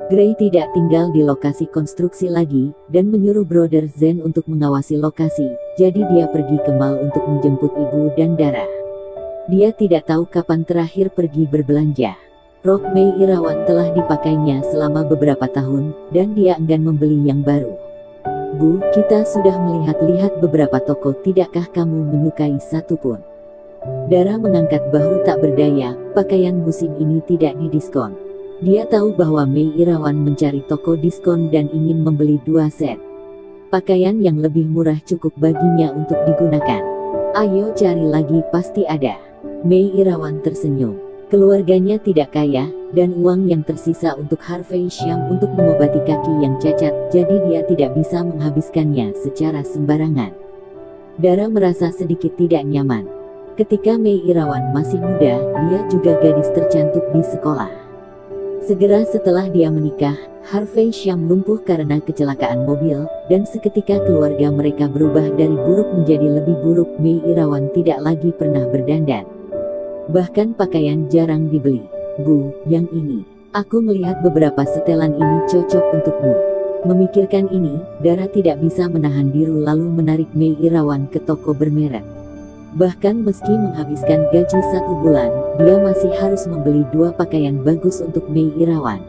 Gray tidak tinggal di lokasi konstruksi lagi, dan menyuruh Brother Zen untuk mengawasi lokasi, jadi dia pergi ke mall untuk menjemput ibu dan Dara. Dia tidak tahu kapan terakhir pergi berbelanja. Rok Mei Irawan telah dipakainya selama beberapa tahun, dan dia enggan membeli yang baru. Bu, kita sudah melihat-lihat beberapa toko, tidakkah kamu menyukai satu pun? Dara mengangkat bahu tak berdaya, pakaian musim ini tidak didiskon. Dia tahu bahwa Mei Irawan mencari toko diskon dan ingin membeli 2 set. Pakaian yang lebih murah cukup baginya untuk digunakan. Ayo cari lagi, pasti ada. Mei Irawan tersenyum. Keluarganya tidak kaya, dan uang yang tersisa untuk Harvey Sham untuk mengobati kaki yang cacat, jadi dia tidak bisa menghabiskannya secara sembarangan. Dara merasa sedikit tidak nyaman. Ketika Mei Irawan masih muda, dia juga gadis tercantik di sekolah. Segera setelah dia menikah, Harvey Sham lumpuh karena kecelakaan mobil, dan seketika keluarga mereka berubah dari buruk menjadi lebih buruk. Mei Irawan tidak lagi pernah berdandan. Bahkan pakaian jarang dibeli. Bu, yang ini. Aku melihat beberapa setelan ini cocok untukmu. Memikirkan ini, Dara tidak bisa menahan diri lalu menarik Mei Irawan ke toko bermerek. Bahkan meski menghabiskan gaji 1 bulan, dia masih harus membeli 2 pakaian bagus untuk Mei Irawan.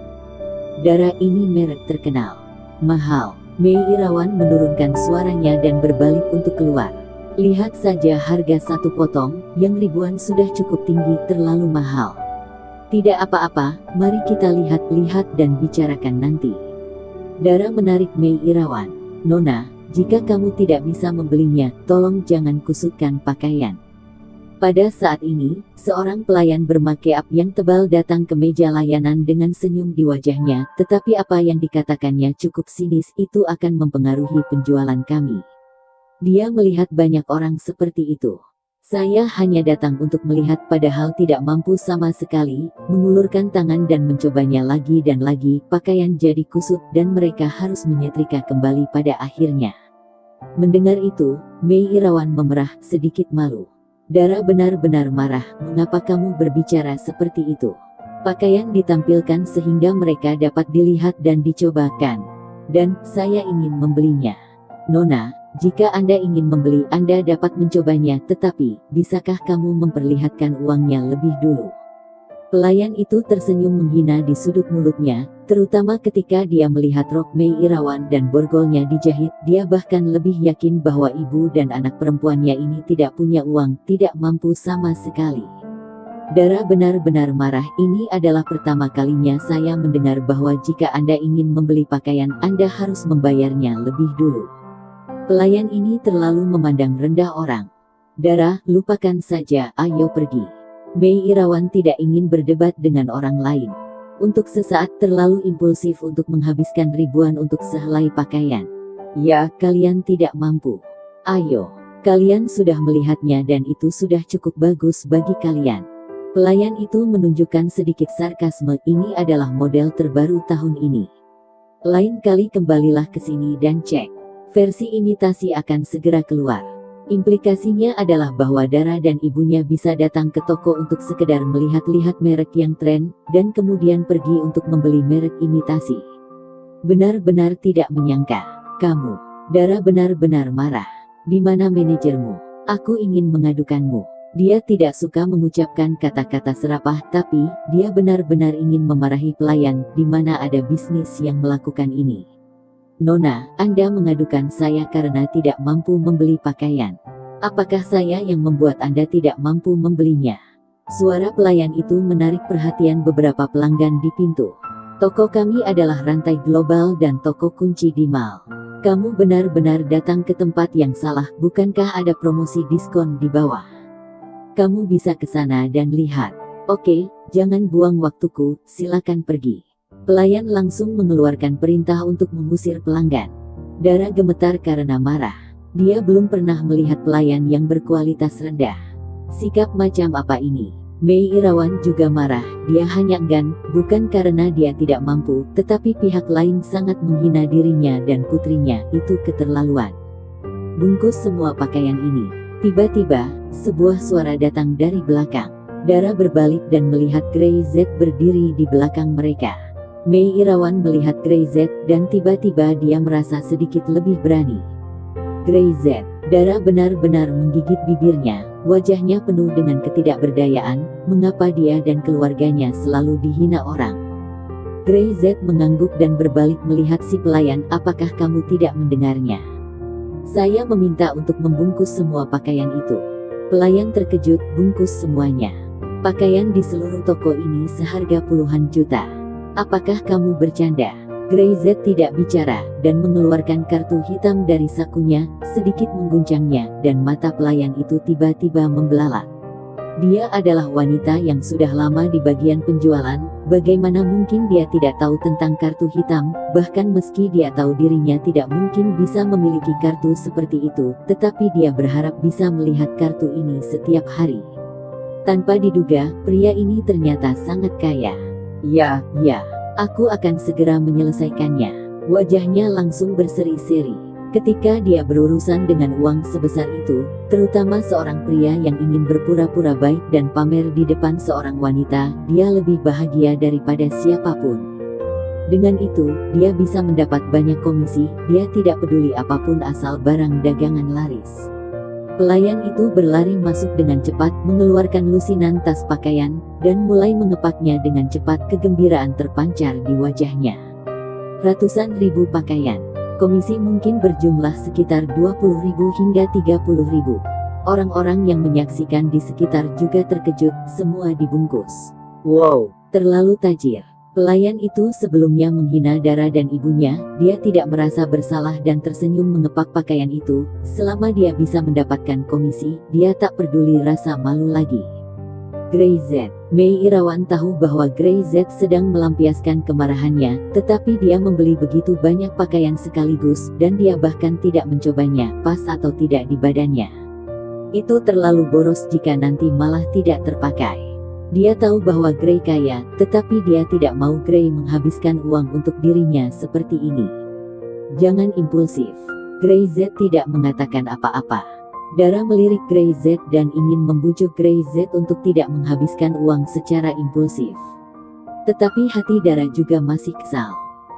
Dara, ini merek terkenal. Mahal. Mei Irawan menurunkan suaranya dan berbalik untuk keluar. Lihat saja harga 1 potong, yang ribuan sudah cukup tinggi, terlalu mahal. Tidak apa-apa, mari kita lihat-lihat dan bicarakan nanti. Dara menarik Mei Irawan. Nona, jika kamu tidak bisa membelinya, tolong jangan kusutkan pakaian. Pada saat ini, seorang pelayan bermake-up yang tebal datang ke meja layanan dengan senyum di wajahnya, tetapi apa yang dikatakannya cukup sinis, itu akan mempengaruhi penjualan kami. Dia melihat banyak orang seperti itu. Saya hanya datang untuk melihat, padahal tidak mampu sama sekali, mengulurkan tangan dan mencobanya lagi dan lagi, pakaian jadi kusut dan mereka harus menyetrika kembali pada akhirnya. Mendengar itu, Mei Irawan memerah, sedikit malu. Dara benar-benar marah, mengapa kamu berbicara seperti itu? Pakaian ditampilkan sehingga mereka dapat dilihat dan dicobakan. Dan, saya ingin membelinya. Nona, jika Anda ingin membeli, Anda dapat mencobanya, tetapi, bisakah kamu memperlihatkan uangnya lebih dulu? Pelayan itu tersenyum menghina di sudut mulutnya, terutama ketika dia melihat rok Mei Irawan dan borgolnya dijahit. Dia bahkan lebih yakin bahwa ibu dan anak perempuannya ini tidak punya uang, tidak mampu sama sekali. Dara benar-benar marah. Ini adalah pertama kalinya saya mendengar bahwa jika Anda ingin membeli pakaian, Anda harus membayarnya lebih dulu. Pelayan ini terlalu memandang rendah orang. Dara, lupakan saja, ayo pergi. Mei Irawan tidak ingin berdebat dengan orang lain. Untuk sesaat terlalu impulsif untuk menghabiskan ribuan untuk sehelai pakaian. Ya, kalian tidak mampu. Ayo, kalian sudah melihatnya dan itu sudah cukup bagus bagi kalian. Pelayan itu menunjukkan sedikit sarkasme. Ini adalah model terbaru tahun ini. Lain kali kembalilah ke sini dan cek. Versi imitasi akan segera keluar. Implikasinya adalah bahwa Dara dan ibunya bisa datang ke toko untuk sekedar melihat-lihat merek yang tren, dan kemudian pergi untuk membeli merek imitasi. Benar-benar tidak menyangka. Kamu. Dara benar-benar marah. Di mana manajermu? Aku ingin mengadukanmu. Dia tidak suka mengucapkan kata-kata serapah, tapi dia benar-benar ingin memarahi pelayan. Di mana ada bisnis yang melakukan ini? Nona, Anda mengadukan saya karena tidak mampu membeli pakaian. Apakah saya yang membuat Anda tidak mampu membelinya? Suara pelayan itu menarik perhatian beberapa pelanggan di pintu. Toko kami adalah rantai global dan toko kunci di mall. Kamu benar-benar datang ke tempat yang salah, bukankah ada promosi diskon di bawah? Kamu bisa ke sana dan lihat. Oke, jangan buang waktuku, silakan pergi. Pelayan langsung mengeluarkan perintah untuk mengusir pelanggan. Dara gemetar karena marah. Dia belum pernah melihat pelayan yang berkualitas rendah. Sikap macam apa ini? Mei Irawan juga marah. Dia hanya enggan, bukan karena dia tidak mampu, tetapi pihak lain sangat menghina dirinya dan putrinya. Itu keterlaluan. Bungkus semua pakaian ini. Tiba-tiba, sebuah suara datang dari belakang. Dara berbalik dan melihat Gray Z berdiri di belakang mereka. Mei Irawan melihat Grey Z dan tiba-tiba dia merasa sedikit lebih berani. Grey Z, darah benar-benar menggigit bibirnya, wajahnya penuh dengan ketidakberdayaan, mengapa dia dan keluarganya selalu dihina orang. Grey Z mengangguk dan berbalik melihat si pelayan, apakah kamu tidak mendengarnya? Saya meminta untuk membungkus semua pakaian itu. Pelayan terkejut, bungkus semuanya. Pakaian di seluruh toko ini seharga puluhan juta. Apakah kamu bercanda? Grey Z tidak bicara, dan mengeluarkan kartu hitam dari sakunya, sedikit mengguncangnya, dan mata pelayan itu tiba-tiba membelalak. Dia adalah wanita yang sudah lama di bagian penjualan, bagaimana mungkin dia tidak tahu tentang kartu hitam, bahkan meski dia tahu dirinya tidak mungkin bisa memiliki kartu seperti itu, tetapi dia berharap bisa melihat kartu ini setiap hari. Tanpa diduga, pria ini ternyata sangat kaya. Ya, aku akan segera menyelesaikannya. Wajahnya langsung berseri-seri. Ketika dia berurusan dengan uang sebesar itu, terutama seorang pria yang ingin berpura-pura baik dan pamer di depan seorang wanita, dia lebih bahagia daripada siapapun. Dengan itu, dia bisa mendapat banyak komisi, dia tidak peduli apapun asal barang dagangan laris. Pelayan itu berlari masuk dengan cepat, mengeluarkan lusinan tas pakaian, dan mulai mengepaknya dengan cepat. Kegembiraan terpancar di wajahnya. Ratusan ribu pakaian. Komisi mungkin berjumlah sekitar 20.000 hingga 30.000. Orang-orang yang menyaksikan di sekitar juga terkejut, semua dibungkus. Wow, terlalu tajir. Pelayan itu sebelumnya menghina Dara dan ibunya, dia tidak merasa bersalah dan tersenyum mengepak pakaian itu. Selama dia bisa mendapatkan komisi, dia tak peduli rasa malu lagi. Grey Z. Mei Irawan tahu bahwa Grey Z sedang melampiaskan kemarahannya, tetapi dia membeli begitu banyak pakaian sekaligus, dan dia bahkan tidak mencobanya, pas atau tidak di badannya. Itu terlalu boros jika nanti malah tidak terpakai. Dia tahu bahwa Grey kaya, tetapi dia tidak mau Grey menghabiskan uang untuk dirinya seperti ini. Jangan impulsif. Grey Z tidak mengatakan apa-apa. Dara melirik Grey Z dan ingin membujuk Grey Z untuk tidak menghabiskan uang secara impulsif. Tetapi hati Dara juga masih kesal.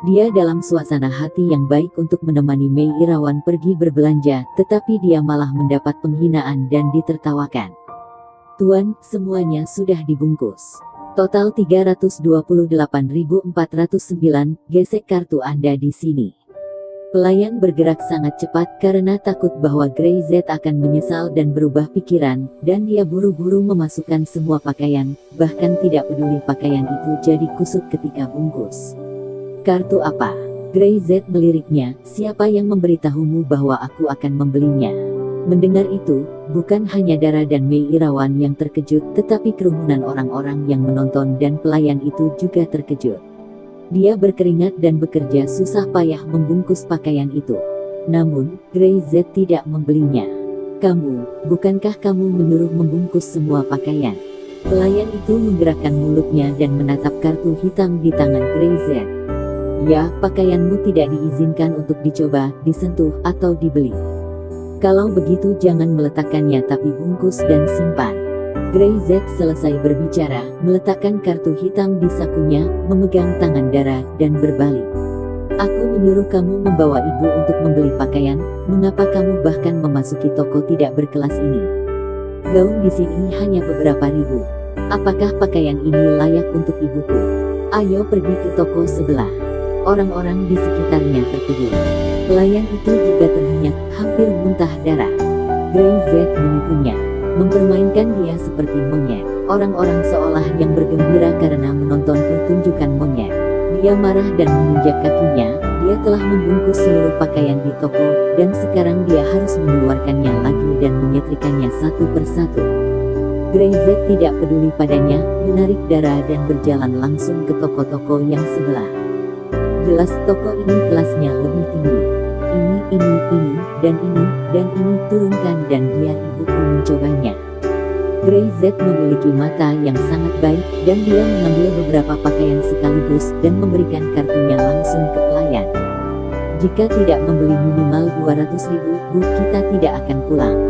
Dia dalam suasana hati yang baik untuk menemani Mei Irawan pergi berbelanja, tetapi dia malah mendapat penghinaan dan ditertawakan. Tuan, semuanya sudah dibungkus. Total 328.409, gesek kartu Anda di sini. Pelayan bergerak sangat cepat karena takut bahwa Grey Z akan menyesal dan berubah pikiran, dan dia buru-buru memasukkan semua pakaian, bahkan tidak peduli pakaian itu jadi kusut ketika bungkus. Kartu apa? Grey Z meliriknya, siapa yang memberitahumu bahwa aku akan membelinya? Mendengar itu, bukan hanya Dara dan Mei Irawan yang terkejut, tetapi kerumunan orang-orang yang menonton dan pelayan itu juga terkejut. Dia berkeringat dan bekerja susah payah membungkus pakaian itu. Namun, Grey Z tidak membelinya. Bukankah kamu menyuruh membungkus semua pakaian? Pelayan itu menggerakkan mulutnya dan menatap kartu hitam di tangan Grey Z. Ya, pakaianmu tidak diizinkan untuk dicoba, disentuh, atau dibeli. Kalau begitu jangan meletakkannya tapi bungkus dan simpan. Grey Z selesai berbicara, meletakkan kartu hitam di sakunya, memegang tangan Dara, dan berbalik. Aku menyuruh kamu membawa ibu untuk membeli pakaian, mengapa kamu bahkan memasuki toko tidak berkelas ini? Gaun di sini hanya beberapa ribu. Apakah pakaian ini layak untuk ibuku? Ayo pergi ke toko sebelah. Orang-orang di sekitarnya terkejut. Pelayan itu juga terhenyak, hampir muntah darah. Grey Z menipunya, mempermainkan dia seperti monyet. Orang-orang seolah yang bergembira karena menonton pertunjukan monyet. Dia marah dan menginjak kakinya, dia telah membungkus seluruh pakaian di toko, dan sekarang dia harus mengeluarkannya lagi dan menyetrikanya satu persatu. Grey Z tidak peduli padanya, menarik Dara dan berjalan langsung ke toko-toko yang sebelah. Jelas toko ini kelasnya lebih tinggi. Ini, dan ini turunkan dan biar ibuku mencobanya. Grey Z memiliki mata yang sangat baik, dan dia mengambil beberapa pakaian sekaligus, dan memberikan kartunya langsung ke pelayan. Jika tidak membeli minimal 200.000, kita tidak akan pulang.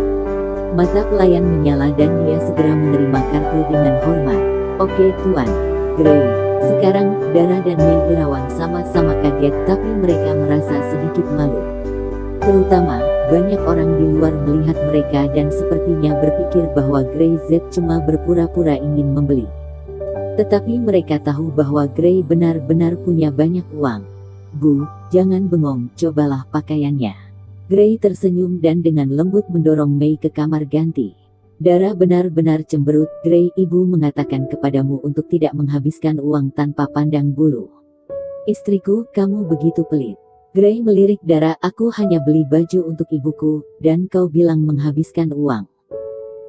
Mata pelayan menyala dan dia segera menerima kartu dengan hormat. Oke tuan. Grey Sekarang, Dara dan Mei Irawan sama-sama kaget tapi mereka merasa sedikit malu. Terutama, banyak orang di luar melihat mereka dan sepertinya berpikir bahwa Grey Z cuma berpura-pura ingin membeli. Tetapi mereka tahu bahwa Grey benar-benar punya banyak uang. Bu, jangan bengong, cobalah pakaiannya. Grey tersenyum dan dengan lembut mendorong Mei ke kamar ganti. Dara benar-benar cemberut. Grey, ibu mengatakan kepadamu untuk tidak menghabiskan uang tanpa pandang bulu. Istriku, kamu begitu pelit. Grey melirik Dara, aku hanya beli baju untuk ibuku, dan kau bilang menghabiskan uang.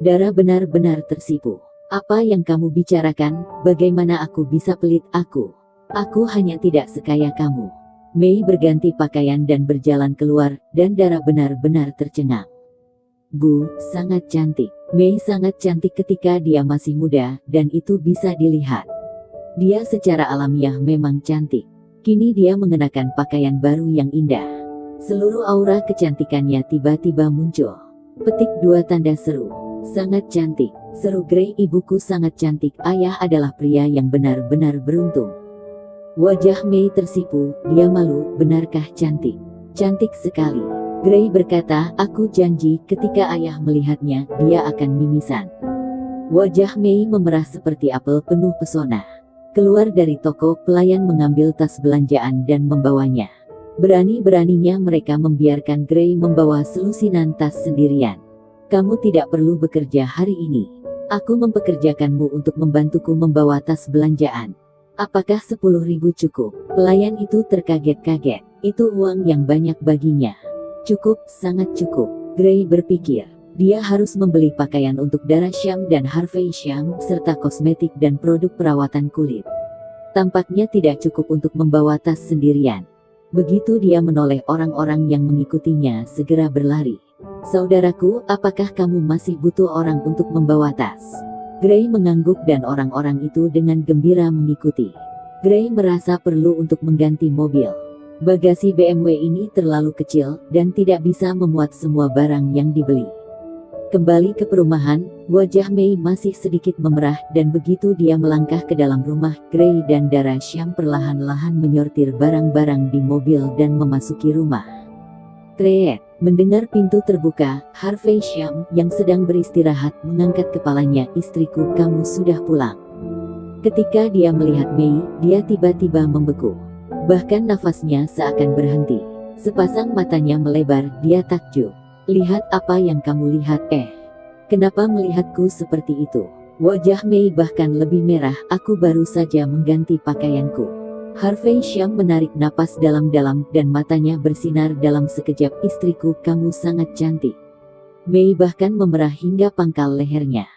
Dara benar-benar tersipu. Apa yang kamu bicarakan? Bagaimana aku bisa pelit? Aku hanya tidak sekaya kamu. Mei berganti pakaian dan berjalan keluar, dan Dara benar-benar tercengang. Bu, sangat cantik. Mei sangat cantik ketika dia masih muda, dan itu bisa dilihat. Dia secara alamiah memang cantik. Kini dia mengenakan pakaian baru yang indah. Seluruh aura kecantikannya tiba-tiba muncul. Petik 2 tanda seru. Sangat cantik. Seru Grey, ibuku sangat cantik. Ayah adalah pria yang benar-benar beruntung. Wajah Mei tersipu, dia malu. Benarkah cantik? Cantik sekali. Grey berkata, aku janji ketika ayah melihatnya, dia akan mimisan. Wajah Mei memerah seperti apel penuh pesona. Keluar dari toko, pelayan mengambil tas belanjaan dan membawanya. Berani-beraninya mereka membiarkan Grey membawa selusinan tas sendirian. Kamu tidak perlu bekerja hari ini. Aku mempekerjakanmu untuk membantuku membawa tas belanjaan. Apakah 10.000 cukup? Pelayan itu terkaget-kaget. Itu uang yang banyak baginya. Cukup, sangat cukup. Grey berpikir. Dia harus membeli pakaian untuk Dara Syam dan Harvey Syam, serta kosmetik dan produk perawatan kulit. Tampaknya tidak cukup untuk membawa tas sendirian. Begitu dia menoleh, orang-orang yang mengikutinya segera berlari. Saudaraku, apakah kamu masih butuh orang untuk membawa tas? Grey mengangguk dan orang-orang itu dengan gembira mengikuti. Grey merasa perlu untuk mengganti mobil. Bagasi BMW ini terlalu kecil, dan tidak bisa memuat semua barang yang dibeli. Kembali ke perumahan, wajah Mei masih sedikit memerah, dan begitu dia melangkah ke dalam rumah, Grey dan Dara Syam perlahan-lahan menyortir barang-barang di mobil dan memasuki rumah. Kreet, mendengar pintu terbuka, Harvey Syam, yang sedang beristirahat, mengangkat kepalanya, istriku, kamu sudah pulang. Ketika dia melihat Mei, dia tiba-tiba membeku. Bahkan nafasnya seakan berhenti. Sepasang matanya melebar, dia takjub. Lihat apa yang kamu lihat, kenapa melihatku seperti itu? Wajah Mei bahkan lebih merah, aku baru saja mengganti pakaianku. Harvey Syam menarik napas dalam-dalam dan matanya bersinar dalam sekejap, istriku, kamu sangat cantik. Mei bahkan memerah hingga pangkal lehernya.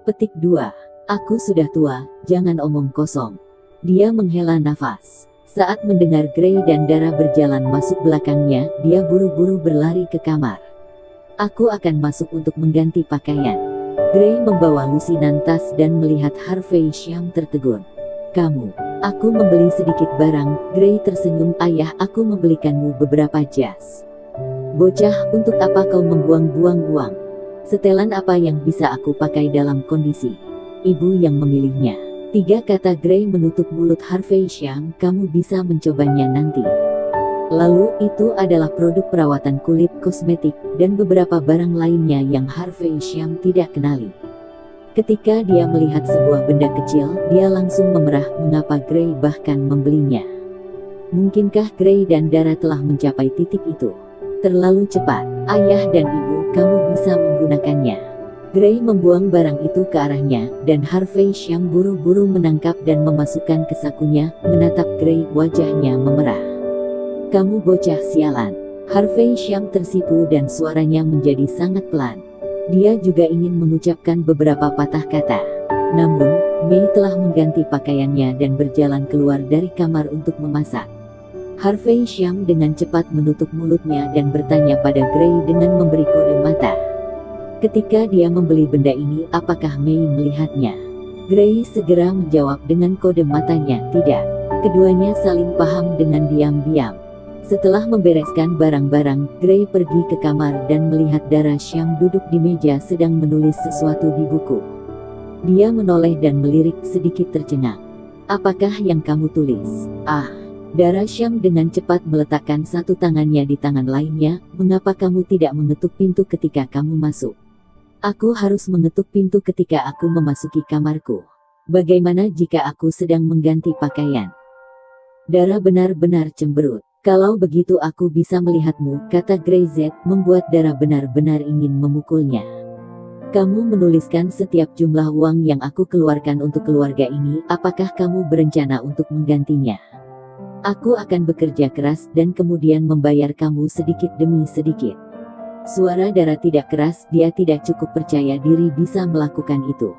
Petik 2. Aku sudah tua, jangan omong kosong. Dia menghela nafas. Saat mendengar Grey dan Dara berjalan masuk belakangnya, dia buru-buru berlari ke kamar. Aku akan masuk untuk mengganti pakaian. Grey membawa lusinan tas dan melihat Harvey Syam tertegun. Kamu, aku membeli sedikit barang. Grey tersenyum, ayah, aku membelikanmu beberapa jas. Bocah, untuk apa kau membuang-buang uang? Setelan apa yang bisa aku pakai dalam kondisi ibu yang memilihnya? 3 kata Grey menutup mulut Harvey Syam, kamu bisa mencobanya nanti. Lalu, itu adalah produk perawatan kulit, kosmetik, dan beberapa barang lainnya yang Harvey Syam tidak kenali. Ketika dia melihat sebuah benda kecil, dia langsung memerah. Mengapa Grey bahkan membelinya? Mungkinkah Grey dan Dara telah mencapai titik itu? Terlalu cepat, ayah dan ibu, kamu bisa menggunakannya. Grey membuang barang itu ke arahnya, dan Harvey Syam buru-buru menangkap dan memasukkan ke sakunya. Menatap Grey, wajahnya memerah. Kamu bocah sialan. Harvey Syam tersipu dan suaranya menjadi sangat pelan. Dia juga ingin mengucapkan beberapa patah kata. Namun, Mei telah mengganti pakaiannya dan berjalan keluar dari kamar untuk memasak. Harvey Syam dengan cepat menutup mulutnya dan bertanya pada Grey dengan memberi kode mata. Ketika dia membeli benda ini, apakah Mei melihatnya? Grey segera menjawab dengan kode matanya, tidak. Keduanya saling paham dengan diam-diam. Setelah membereskan barang-barang, Grey pergi ke kamar dan melihat Dara Syam duduk di meja sedang menulis sesuatu di buku. Dia menoleh dan melirik sedikit tercengang. Apakah yang kamu tulis? Ah, Dara Syam dengan cepat meletakkan satu tangannya di tangan lainnya. Mengapa kamu tidak mengetuk pintu ketika kamu masuk? Aku harus mengetuk pintu ketika aku memasuki kamarku. Bagaimana jika aku sedang mengganti pakaian? Dara benar-benar cemberut. Kalau begitu aku bisa melihatmu, kata Grey Z, membuat Dara benar-benar ingin memukulnya. Kamu menuliskan setiap jumlah uang yang aku keluarkan untuk keluarga ini, apakah kamu berencana untuk menggantinya? Aku akan bekerja keras dan kemudian membayar kamu sedikit demi sedikit. Suara Dara tidak keras, dia tidak cukup percaya diri bisa melakukan itu.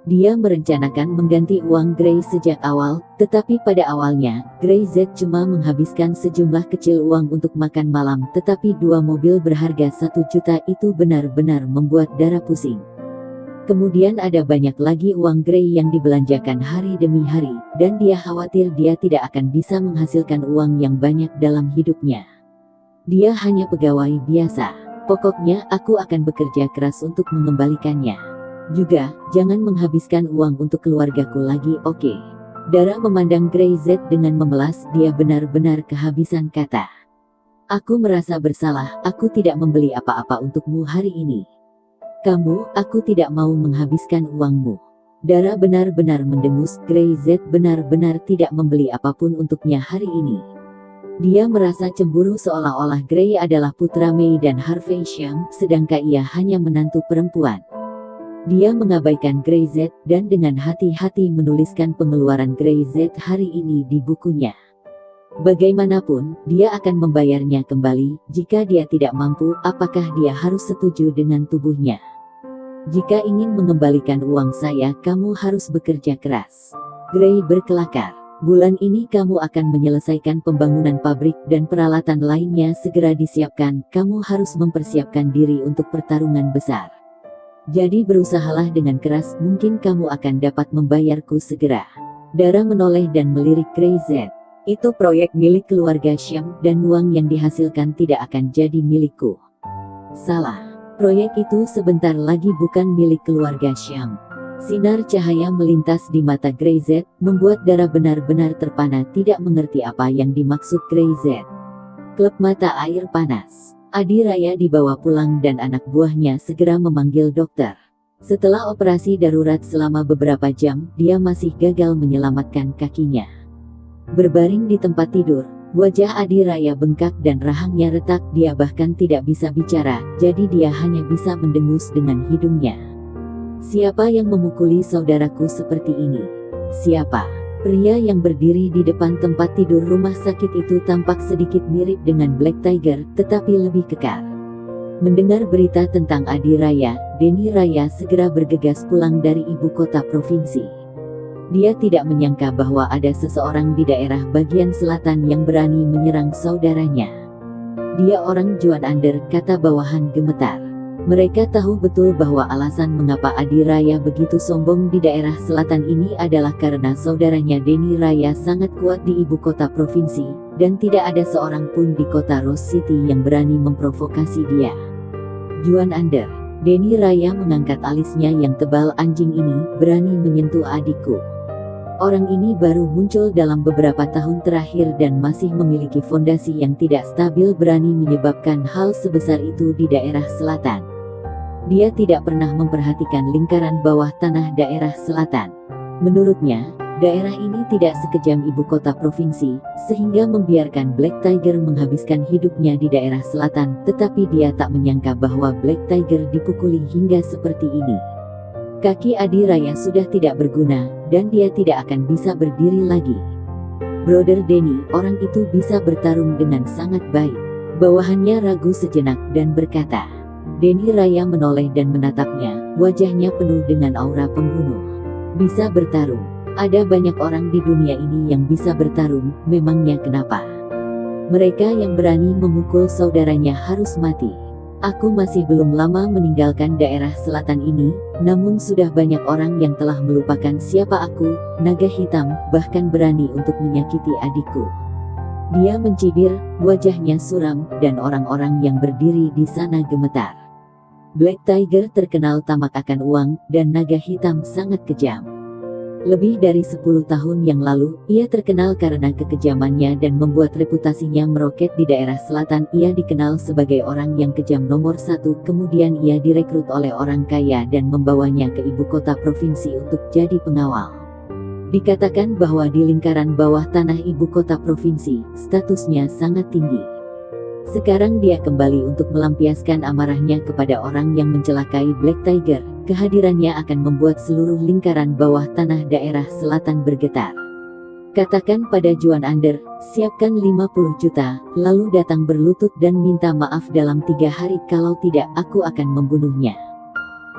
Dia merencanakan mengganti uang Grey sejak awal, tetapi pada awalnya, Grey Z cuma menghabiskan sejumlah kecil uang untuk makan malam, tetapi 2 mobil berharga 1 juta itu benar-benar membuat Dara pusing. Kemudian ada banyak lagi uang Grey yang dibelanjakan hari demi hari, dan dia khawatir dia tidak akan bisa menghasilkan uang yang banyak dalam hidupnya. Dia hanya pegawai biasa. Pokoknya aku akan bekerja keras untuk mengembalikannya. Juga, jangan menghabiskan uang untuk keluargaku lagi, oke? Dara memandang Grey Z dengan memelas, dia benar-benar kehabisan kata. Aku merasa bersalah, aku tidak membeli apa-apa untukmu hari ini. Aku tidak mau menghabiskan uangmu. Dara benar-benar mendengus, Grey Z benar-benar tidak membeli apapun untuknya hari ini. Dia merasa cemburu seolah-olah Grey adalah putra Mei dan Harvey Sham, sedangkan ia hanya menantu perempuan. Dia mengabaikan Grey Z dan dengan hati-hati menuliskan pengeluaran Grey Z hari ini di bukunya. Bagaimanapun, dia akan membayarnya kembali. Jika dia tidak mampu, apakah dia harus setuju dengan tubuhnya? Jika ingin mengembalikan uang saya, kamu harus bekerja keras. Grey berkelakar. Bulan ini kamu akan menyelesaikan pembangunan pabrik dan peralatan lainnya segera disiapkan. Kamu harus mempersiapkan diri untuk pertarungan besar. Jadi berusahalah dengan keras, mungkin kamu akan dapat membayarku segera. Dara menoleh dan melirik Grey Z. Itu proyek milik keluarga Syam, dan uang yang dihasilkan tidak akan jadi milikku. Salah. Proyek itu sebentar lagi bukan milik keluarga Syam. Sinar cahaya melintas di mata Grey Z, membuat Dara benar-benar terpana, tidak mengerti apa yang dimaksud Grey Z. Klub mata air panas. Adi Raya dibawa pulang dan anak buahnya segera memanggil dokter. Setelah operasi darurat selama beberapa jam, dia masih gagal menyelamatkan kakinya. Berbaring di tempat tidur, wajah Adi Raya bengkak dan rahangnya retak, dia bahkan tidak bisa bicara, jadi dia hanya bisa mendengus dengan hidungnya. Siapa yang memukuli saudaraku seperti ini? Siapa? Pria yang berdiri di depan tempat tidur rumah sakit itu tampak sedikit mirip dengan Black Tiger, tetapi lebih kekar. Mendengar berita tentang Adi Raya, Denny Raya segera bergegas pulang dari ibu kota provinsi. Dia tidak menyangka bahwa ada seseorang di daerah bagian selatan yang berani menyerang saudaranya. Dia orang Juan Ander, kata bawahan gemetar. Mereka tahu betul bahwa alasan mengapa Adi Raya begitu sombong di daerah selatan ini adalah karena saudaranya Denny Raya sangat kuat di ibu kota provinsi, dan tidak ada seorang pun di kota Rose City yang berani memprovokasi dia. Juan Ander. Denny Raya mengangkat alisnya yang tebal, anjing ini berani menyentuh adikku. Orang ini baru muncul dalam beberapa tahun terakhir dan masih memiliki fondasi yang tidak stabil, berani menyebabkan hal sebesar itu di daerah selatan. Dia tidak pernah memperhatikan lingkaran bawah tanah daerah selatan. Menurutnya, daerah ini tidak sekejam ibu kota provinsi, sehingga membiarkan Black Tiger menghabiskan hidupnya di daerah selatan, tetapi dia tak menyangka bahwa Black Tiger dipukuli hingga seperti ini. Kaki Adi Raya sudah tidak berguna, dan dia tidak akan bisa berdiri lagi. Brother Denny, orang itu bisa bertarung dengan sangat baik. Bawahannya ragu sejenak dan berkata. Denny Raya menoleh dan menatapnya, wajahnya penuh dengan aura pembunuh. Bisa bertarung. Ada banyak orang di dunia ini yang bisa bertarung, memangnya kenapa? Mereka yang berani memukul saudaranya harus mati. Aku masih belum lama meninggalkan daerah selatan ini, namun sudah banyak orang yang telah melupakan siapa aku, naga hitam, bahkan berani untuk menyakiti adikku. Dia mencibir, wajahnya suram, dan orang-orang yang berdiri di sana gemetar. Black Tiger terkenal tamak akan uang, dan naga hitam sangat kejam. Lebih dari 10 tahun yang lalu, ia terkenal karena kekejamannya dan membuat reputasinya meroket di daerah selatan. Ia dikenal sebagai orang yang kejam nomor satu. Kemudian ia direkrut oleh orang kaya dan membawanya ke ibu kota provinsi untuk jadi pengawal. Dikatakan bahwa di lingkaran bawah tanah ibu kota provinsi, statusnya sangat tinggi. Sekarang dia kembali untuk melampiaskan amarahnya kepada orang yang mencelakai Black Tiger. Kehadirannya akan membuat seluruh lingkaran bawah tanah daerah selatan bergetar. Katakan pada Juan Ander, siapkan 50 juta, lalu datang berlutut dan minta maaf dalam 3 hari, kalau tidak aku akan membunuhnya.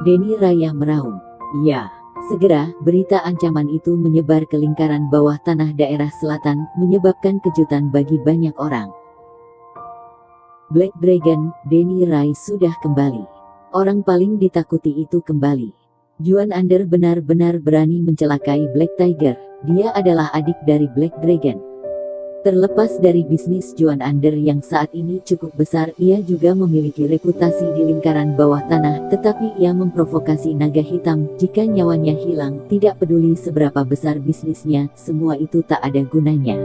Denny Raya meraung. Ya. Segera, berita ancaman itu menyebar ke lingkaran bawah tanah daerah selatan, menyebabkan kejutan bagi banyak orang. Black Dragon, Denny Rai sudah kembali. Orang paling ditakuti itu kembali. Juan Ander benar-benar berani mencelakai Black Tiger. Dia adalah adik dari Black Dragon. Terlepas dari bisnis Juan Ander yang saat ini cukup besar, ia juga memiliki reputasi di lingkaran bawah tanah. Tetapi ia memprovokasi naga hitam. Jika nyawanya hilang, tidak peduli seberapa besar bisnisnya, semua itu tak ada gunanya.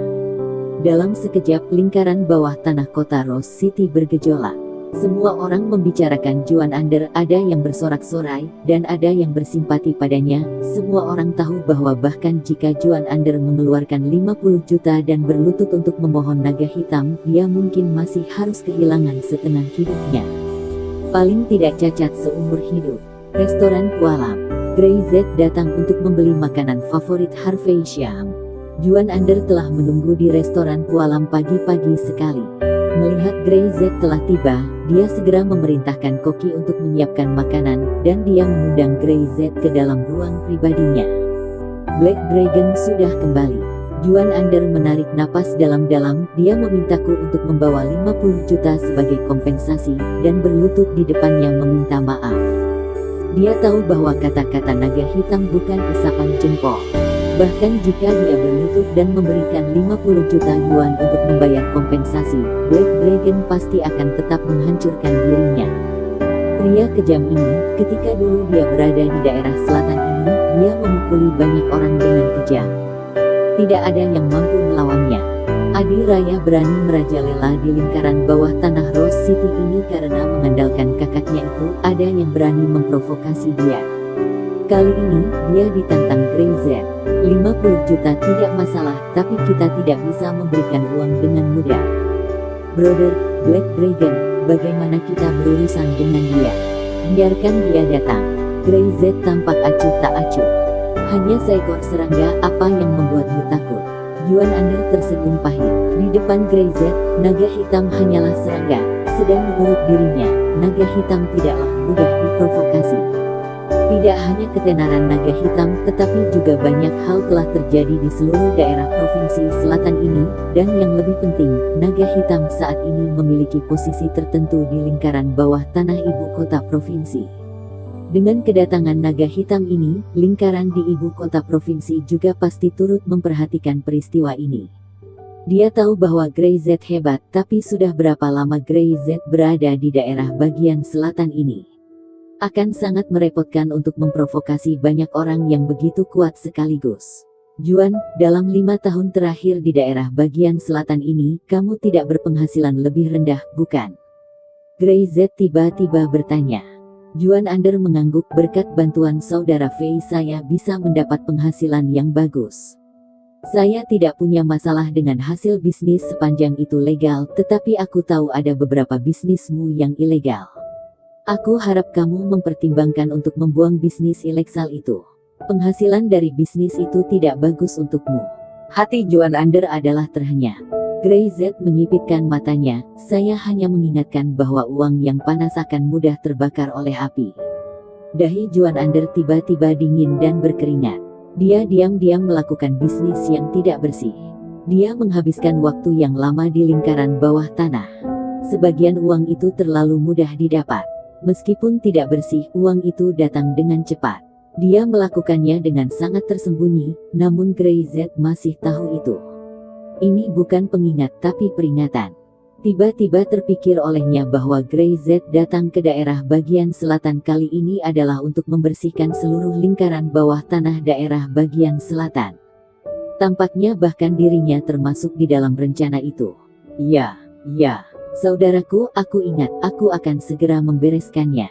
Dalam sekejap, lingkaran bawah tanah kota Rose City bergejolak. Semua orang membicarakan Juan Ander, ada yang bersorak-sorai, dan ada yang bersimpati padanya. Semua orang tahu bahwa bahkan jika Juan Ander mengeluarkan 50 juta dan berlutut untuk memohon naga hitam, dia mungkin masih harus kehilangan setengah hidupnya. Paling tidak cacat seumur hidup. Restoran Pualam. Grey Z datang untuk membeli makanan favorit Harvey Sham. Juan Ander telah menunggu di restoran Pualam pagi-pagi sekali. Melihat Grey Z telah tiba, dia segera memerintahkan koki untuk menyiapkan makanan, dan dia mengundang Grey Z ke dalam ruang pribadinya. Black Dragon sudah kembali. Juan Ander menarik napas dalam-dalam. Dia memintaku untuk membawa 50 juta sebagai kompensasi, dan berlutut di depannya meminta maaf. Dia tahu bahwa kata-kata naga hitam bukan isapan jempol. Bahkan jika dia berlutut dan memberikan 50 juta yuan untuk membayar kompensasi, Black Dragon pasti akan tetap menghancurkan dirinya. Pria kejam ini, ketika dulu dia berada di daerah selatan ini, dia memukuli banyak orang dengan kejam. Tidak ada yang mampu melawannya. Adi Raya berani merajalela di lingkaran bawah tanah Rose City ini karena mengandalkan kakaknya itu. Ada yang berani memprovokasi dia. Kali ini, dia ditantang Grey Z. 50 juta tidak masalah, tapi kita tidak bisa memberikan uang dengan mudah. Brother, Black Dragon, bagaimana kita berurusan dengan dia? Biarkan dia datang. Grey Z tampak acuh tak acuh. Hanya seekor serangga, apa yang membuatmu takut? Juan Ander tersenyum pahit. Di depan Grey Z, naga hitam hanyalah serangga. Sedang menurut dirinya, naga hitam tidaklah mudah diprovokasi. Tidak hanya ketenaran naga hitam, tetapi juga banyak hal telah terjadi di seluruh daerah provinsi selatan ini, dan yang lebih penting, naga hitam saat ini memiliki posisi tertentu di lingkaran bawah tanah ibu kota provinsi. Dengan kedatangan naga hitam ini, lingkaran di ibu kota provinsi juga pasti turut memperhatikan peristiwa ini. Dia tahu bahwa Grey Z hebat, tapi sudah berapa lama Grey Z berada di daerah bagian selatan ini? Akan sangat merepotkan untuk memprovokasi banyak orang yang begitu kuat sekaligus. Juan, dalam 5 tahun terakhir di daerah bagian selatan ini, kamu tidak berpenghasilan lebih rendah, bukan? Grey Z tiba-tiba bertanya. Juan Ander mengangguk. Berkat bantuan saudara Fei saya bisa mendapat penghasilan yang bagus. Saya tidak punya masalah dengan hasil bisnis sepanjang itu legal, tetapi aku tahu ada beberapa bisnismu yang ilegal. Aku harap kamu mempertimbangkan untuk membuang bisnis ilegal itu. Penghasilan dari bisnis itu tidak bagus untukmu. Hati Juan Ander adalah terhenyak. Grey Z menyipitkan matanya. Saya hanya mengingatkan bahwa uang yang panas akan mudah terbakar oleh api. Dahi Juan Ander tiba-tiba dingin dan berkeringat. Dia diam-diam melakukan bisnis yang tidak bersih. Dia menghabiskan waktu yang lama di lingkaran bawah tanah. Sebagian uang itu terlalu mudah didapat. Meskipun tidak bersih, uang itu datang dengan cepat. Dia melakukannya dengan sangat tersembunyi, namun Grey Z masih tahu itu. Ini bukan pengingat tapi peringatan. Tiba-tiba terpikir olehnya bahwa Grey Z datang ke daerah bagian selatan kali ini adalah untuk membersihkan seluruh lingkaran bawah tanah daerah bagian selatan. Tampaknya bahkan dirinya termasuk di dalam rencana itu. Ya, saudaraku, aku ingat, aku akan segera membereskannya.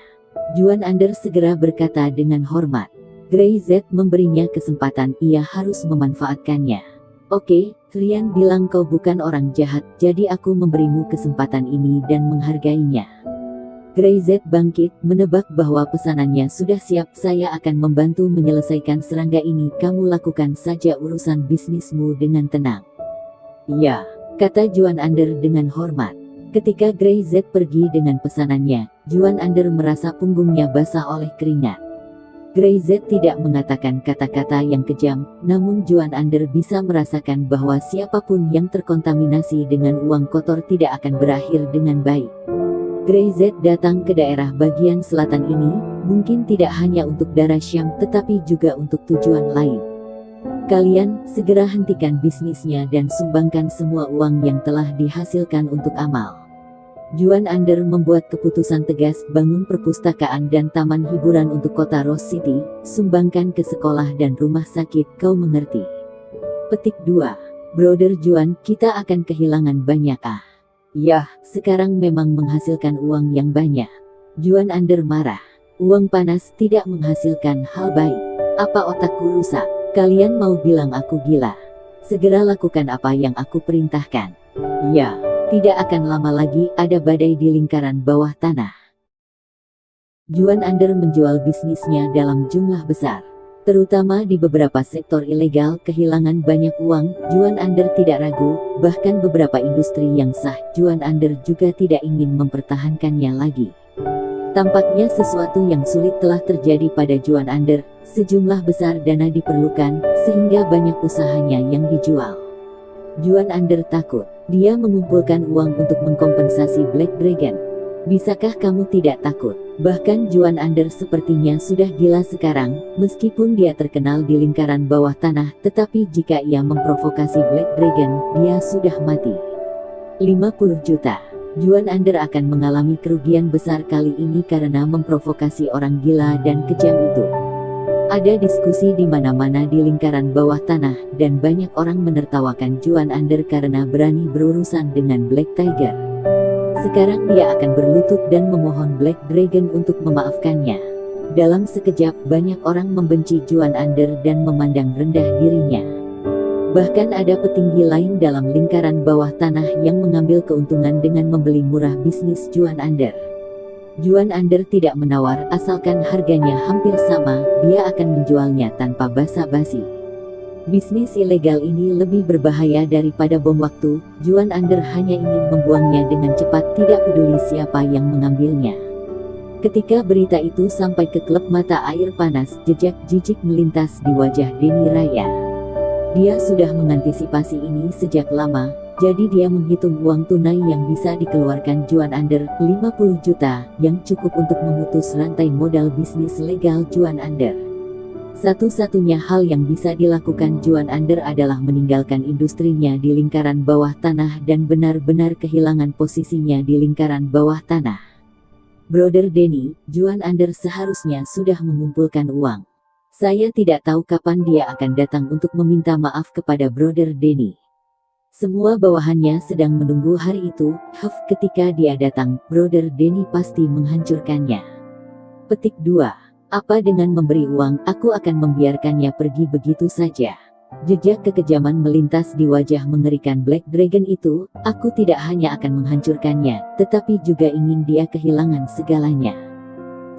Juan Ander segera berkata dengan hormat. Grey Z memberinya kesempatan, ia harus memanfaatkannya. Oke, Rian bilang kau bukan orang jahat, jadi aku memberimu kesempatan ini dan menghargainya. Grey Z bangkit, menebak bahwa pesanannya sudah siap. Saya akan membantu menyelesaikan serangga ini, kamu lakukan saja urusan bisnismu dengan tenang. Ya, kata Juan Ander dengan hormat. Ketika Grey Z pergi dengan pesanannya, Juan Ander merasa punggungnya basah oleh keringat. Grey Z tidak mengatakan kata-kata yang kejam, namun Juan Ander bisa merasakan bahwa siapapun yang terkontaminasi dengan uang kotor tidak akan berakhir dengan baik. Grey Z datang ke daerah bagian selatan ini, mungkin tidak hanya untuk darah Syam tetapi juga untuk tujuan lain. Kalian segera hentikan bisnisnya dan sumbangkan semua uang yang telah dihasilkan untuk amal. Juan Ander membuat keputusan tegas, bangun perpustakaan dan taman hiburan untuk kota Rose City, sumbangkan ke sekolah dan rumah sakit, kau mengerti? Petik 2. Brother Juan, kita akan kehilangan banyak. Yah, sekarang memang menghasilkan uang yang banyak. Juan Ander marah. Uang panas tidak menghasilkan hal baik. Apa otakku rusak? Kalian mau bilang aku gila? Segera lakukan apa yang aku perintahkan. Ya. Tidak akan lama lagi ada badai di lingkaran bawah tanah. Juan Ander menjual bisnisnya dalam jumlah besar. Terutama di beberapa sektor ilegal, kehilangan banyak uang. Juan Ander tidak ragu, bahkan beberapa industri yang sah, Juan Ander juga tidak ingin mempertahankannya lagi. Tampaknya sesuatu yang sulit telah terjadi pada Juan Ander. Sejumlah besar dana diperlukan, sehingga banyak usahanya yang dijual. Juan Ander takut. Dia mengumpulkan uang untuk mengkompensasi Black Dragon. Bisakah kamu tidak takut? Bahkan Juan Ander sepertinya sudah gila sekarang, meskipun dia terkenal di lingkaran bawah tanah, tetapi jika ia memprovokasi Black Dragon, dia sudah mati. 50 juta. Juan Ander akan mengalami kerugian besar kali ini karena memprovokasi orang gila dan kejam itu. Ada diskusi di mana-mana di lingkaran bawah tanah, dan banyak orang menertawakan Juan Ander karena berani berurusan dengan Black Tiger. Sekarang dia akan berlutut dan memohon Black Dragon untuk memaafkannya. Dalam sekejap, banyak orang membenci Juan Ander dan memandang rendah dirinya. Bahkan ada petinggi lain dalam lingkaran bawah tanah yang mengambil keuntungan dengan membeli murah bisnis Juan Ander. Juan Ander tidak menawar, asalkan harganya hampir sama, dia akan menjualnya tanpa basa-basi. Bisnis ilegal ini lebih berbahaya daripada bom waktu. Juan Ander hanya ingin membuangnya dengan cepat, tidak peduli siapa yang mengambilnya. Ketika berita itu sampai ke klub mata air panas, jejak jijik melintas di wajah Denny Raya. Dia sudah mengantisipasi ini sejak lama. Jadi dia menghitung uang tunai yang bisa dikeluarkan Juan Ander, 50 juta, yang cukup untuk memutus rantai modal bisnis legal Juan Ander. Satu-satunya hal yang bisa dilakukan Juan Ander adalah meninggalkan industrinya di lingkaran bawah tanah dan benar-benar kehilangan posisinya di lingkaran bawah tanah. Brother Denny, Juan Ander seharusnya sudah mengumpulkan uang. Saya tidak tahu kapan dia akan datang untuk meminta maaf kepada Brother Denny. Semua bawahannya sedang menunggu hari itu. Ketika dia datang, Brother Denny pasti menghancurkannya. Petik 2. Apa dengan memberi uang, aku akan membiarkannya pergi begitu saja. Jejak kekejaman melintas di wajah mengerikan Black Dragon itu. Aku tidak hanya akan menghancurkannya, tetapi juga ingin dia kehilangan segalanya.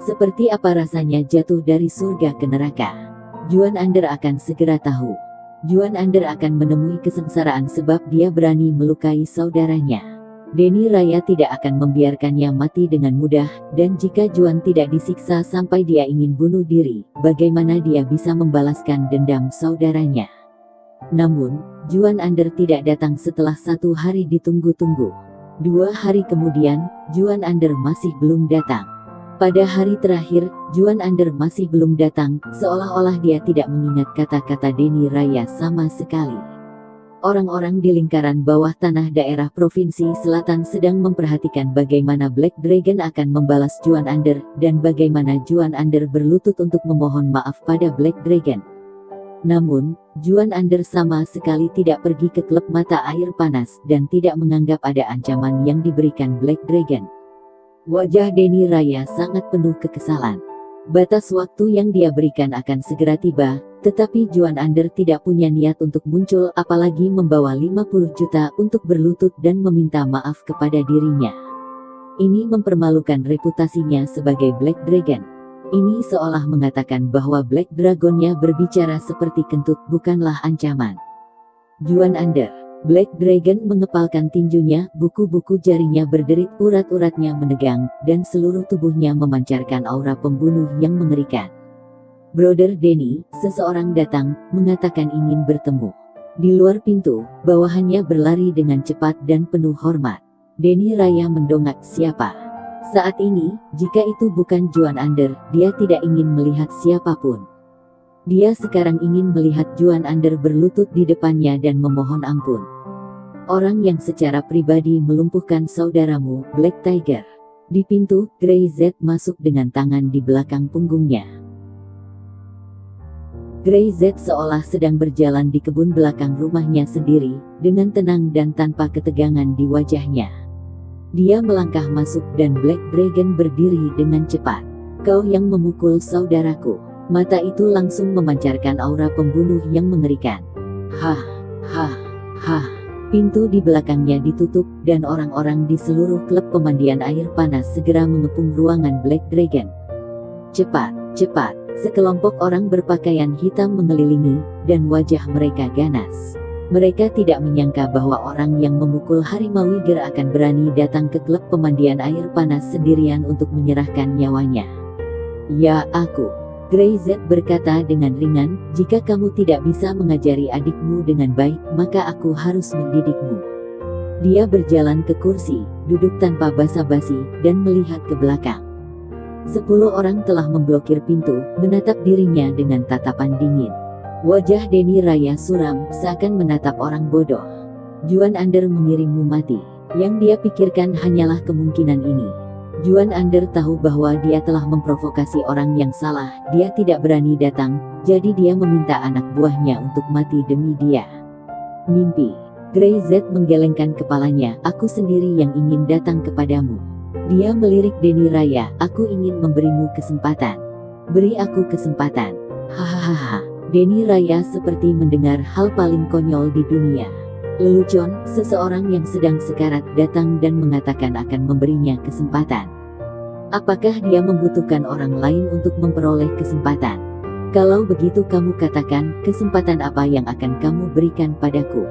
Seperti apa rasanya jatuh dari surga ke neraka. Juan Ander akan segera tahu. Juan Ander akan menemui kesengsaraan sebab dia berani melukai saudaranya. Denny Raya tidak akan membiarkannya mati dengan mudah, dan jika Juan tidak disiksa sampai dia ingin bunuh diri, bagaimana dia bisa membalaskan dendam saudaranya? Namun, Juan Ander tidak datang setelah 1 hari ditunggu-tunggu. 2 hari kemudian, Juan Ander masih belum datang. Pada hari terakhir, Juan Ander masih belum datang, seolah-olah dia tidak mengingat kata-kata Denny Raya sama sekali. Orang-orang di lingkaran bawah tanah daerah Provinsi Selatan sedang memperhatikan bagaimana Black Dragon akan membalas Juan Ander, dan bagaimana Juan Ander berlutut untuk memohon maaf pada Black Dragon. Namun, Juan Ander sama sekali tidak pergi ke klub mata air panas dan tidak menganggap ada ancaman yang diberikan Black Dragon. Wajah Denny Raya sangat penuh kekesalan. Batas waktu yang dia berikan akan segera tiba, tetapi Juan Ander tidak punya niat untuk muncul apalagi membawa 50 juta untuk berlutut dan meminta maaf kepada dirinya. Ini mempermalukan reputasinya sebagai Black Dragon. Ini seolah mengatakan bahwa Black Dragonnya berbicara seperti kentut bukanlah ancaman. Juan Ander. Black Dragon mengepalkan tinjunya, buku-buku jarinya berderit, urat-uratnya menegang, dan seluruh tubuhnya memancarkan aura pembunuh yang mengerikan. Brother Denny, seseorang datang, mengatakan ingin bertemu. Di luar pintu, bawahannya berlari dengan cepat dan penuh hormat. Denny Raya mendongak, siapa? Saat ini, jika itu bukan Juan Ander, dia tidak ingin melihat siapapun. Dia sekarang ingin melihat Juan Ander berlutut di depannya dan memohon ampun. Orang yang secara pribadi melumpuhkan saudaramu, Black Tiger. Di pintu, Grey Z masuk dengan tangan di belakang punggungnya. Grey Z seolah sedang berjalan di kebun belakang rumahnya sendiri, dengan tenang dan tanpa ketegangan di wajahnya. Dia melangkah masuk dan Black Dragon berdiri dengan cepat. Kau yang memukul saudaraku. Mata itu langsung memancarkan aura pembunuh yang mengerikan. Hah, hah, hah. Pintu di belakangnya ditutup, dan orang-orang di seluruh klub pemandian air panas segera mengepung ruangan Black Dragon. Cepat, cepat. Sekelompok orang berpakaian hitam mengelilingi, dan wajah mereka ganas. Mereka tidak menyangka bahwa orang yang memukul Harimau Wiger akan berani datang ke klub pemandian air panas sendirian untuk menyerahkan nyawanya. Ya aku. Grey Z berkata dengan ringan, jika kamu tidak bisa mengajari adikmu dengan baik, maka aku harus mendidikmu. Dia berjalan ke kursi, duduk tanpa basa-basi, dan melihat ke belakang. 10 orang telah memblokir pintu, menatap dirinya dengan tatapan dingin. Wajah Denny Raya suram, seakan menatap orang bodoh. Juan Ander mengirimmu mati. Yang dia pikirkan hanyalah kemungkinan ini. Juan Ander tahu bahwa dia telah memprovokasi orang yang salah, dia tidak berani datang, jadi dia meminta anak buahnya untuk mati demi dia. Mimpi. Grey Z menggelengkan kepalanya, aku sendiri yang ingin datang kepadamu. Dia melirik Denny Raya, aku ingin memberimu kesempatan. Beri aku kesempatan. Hahaha. Denny Raya seperti mendengar hal paling konyol di dunia. Lelucon, seseorang yang sedang sekarat datang dan mengatakan akan memberinya kesempatan. Apakah dia membutuhkan orang lain untuk memperoleh kesempatan? Kalau begitu kamu katakan, kesempatan apa yang akan kamu berikan padaku?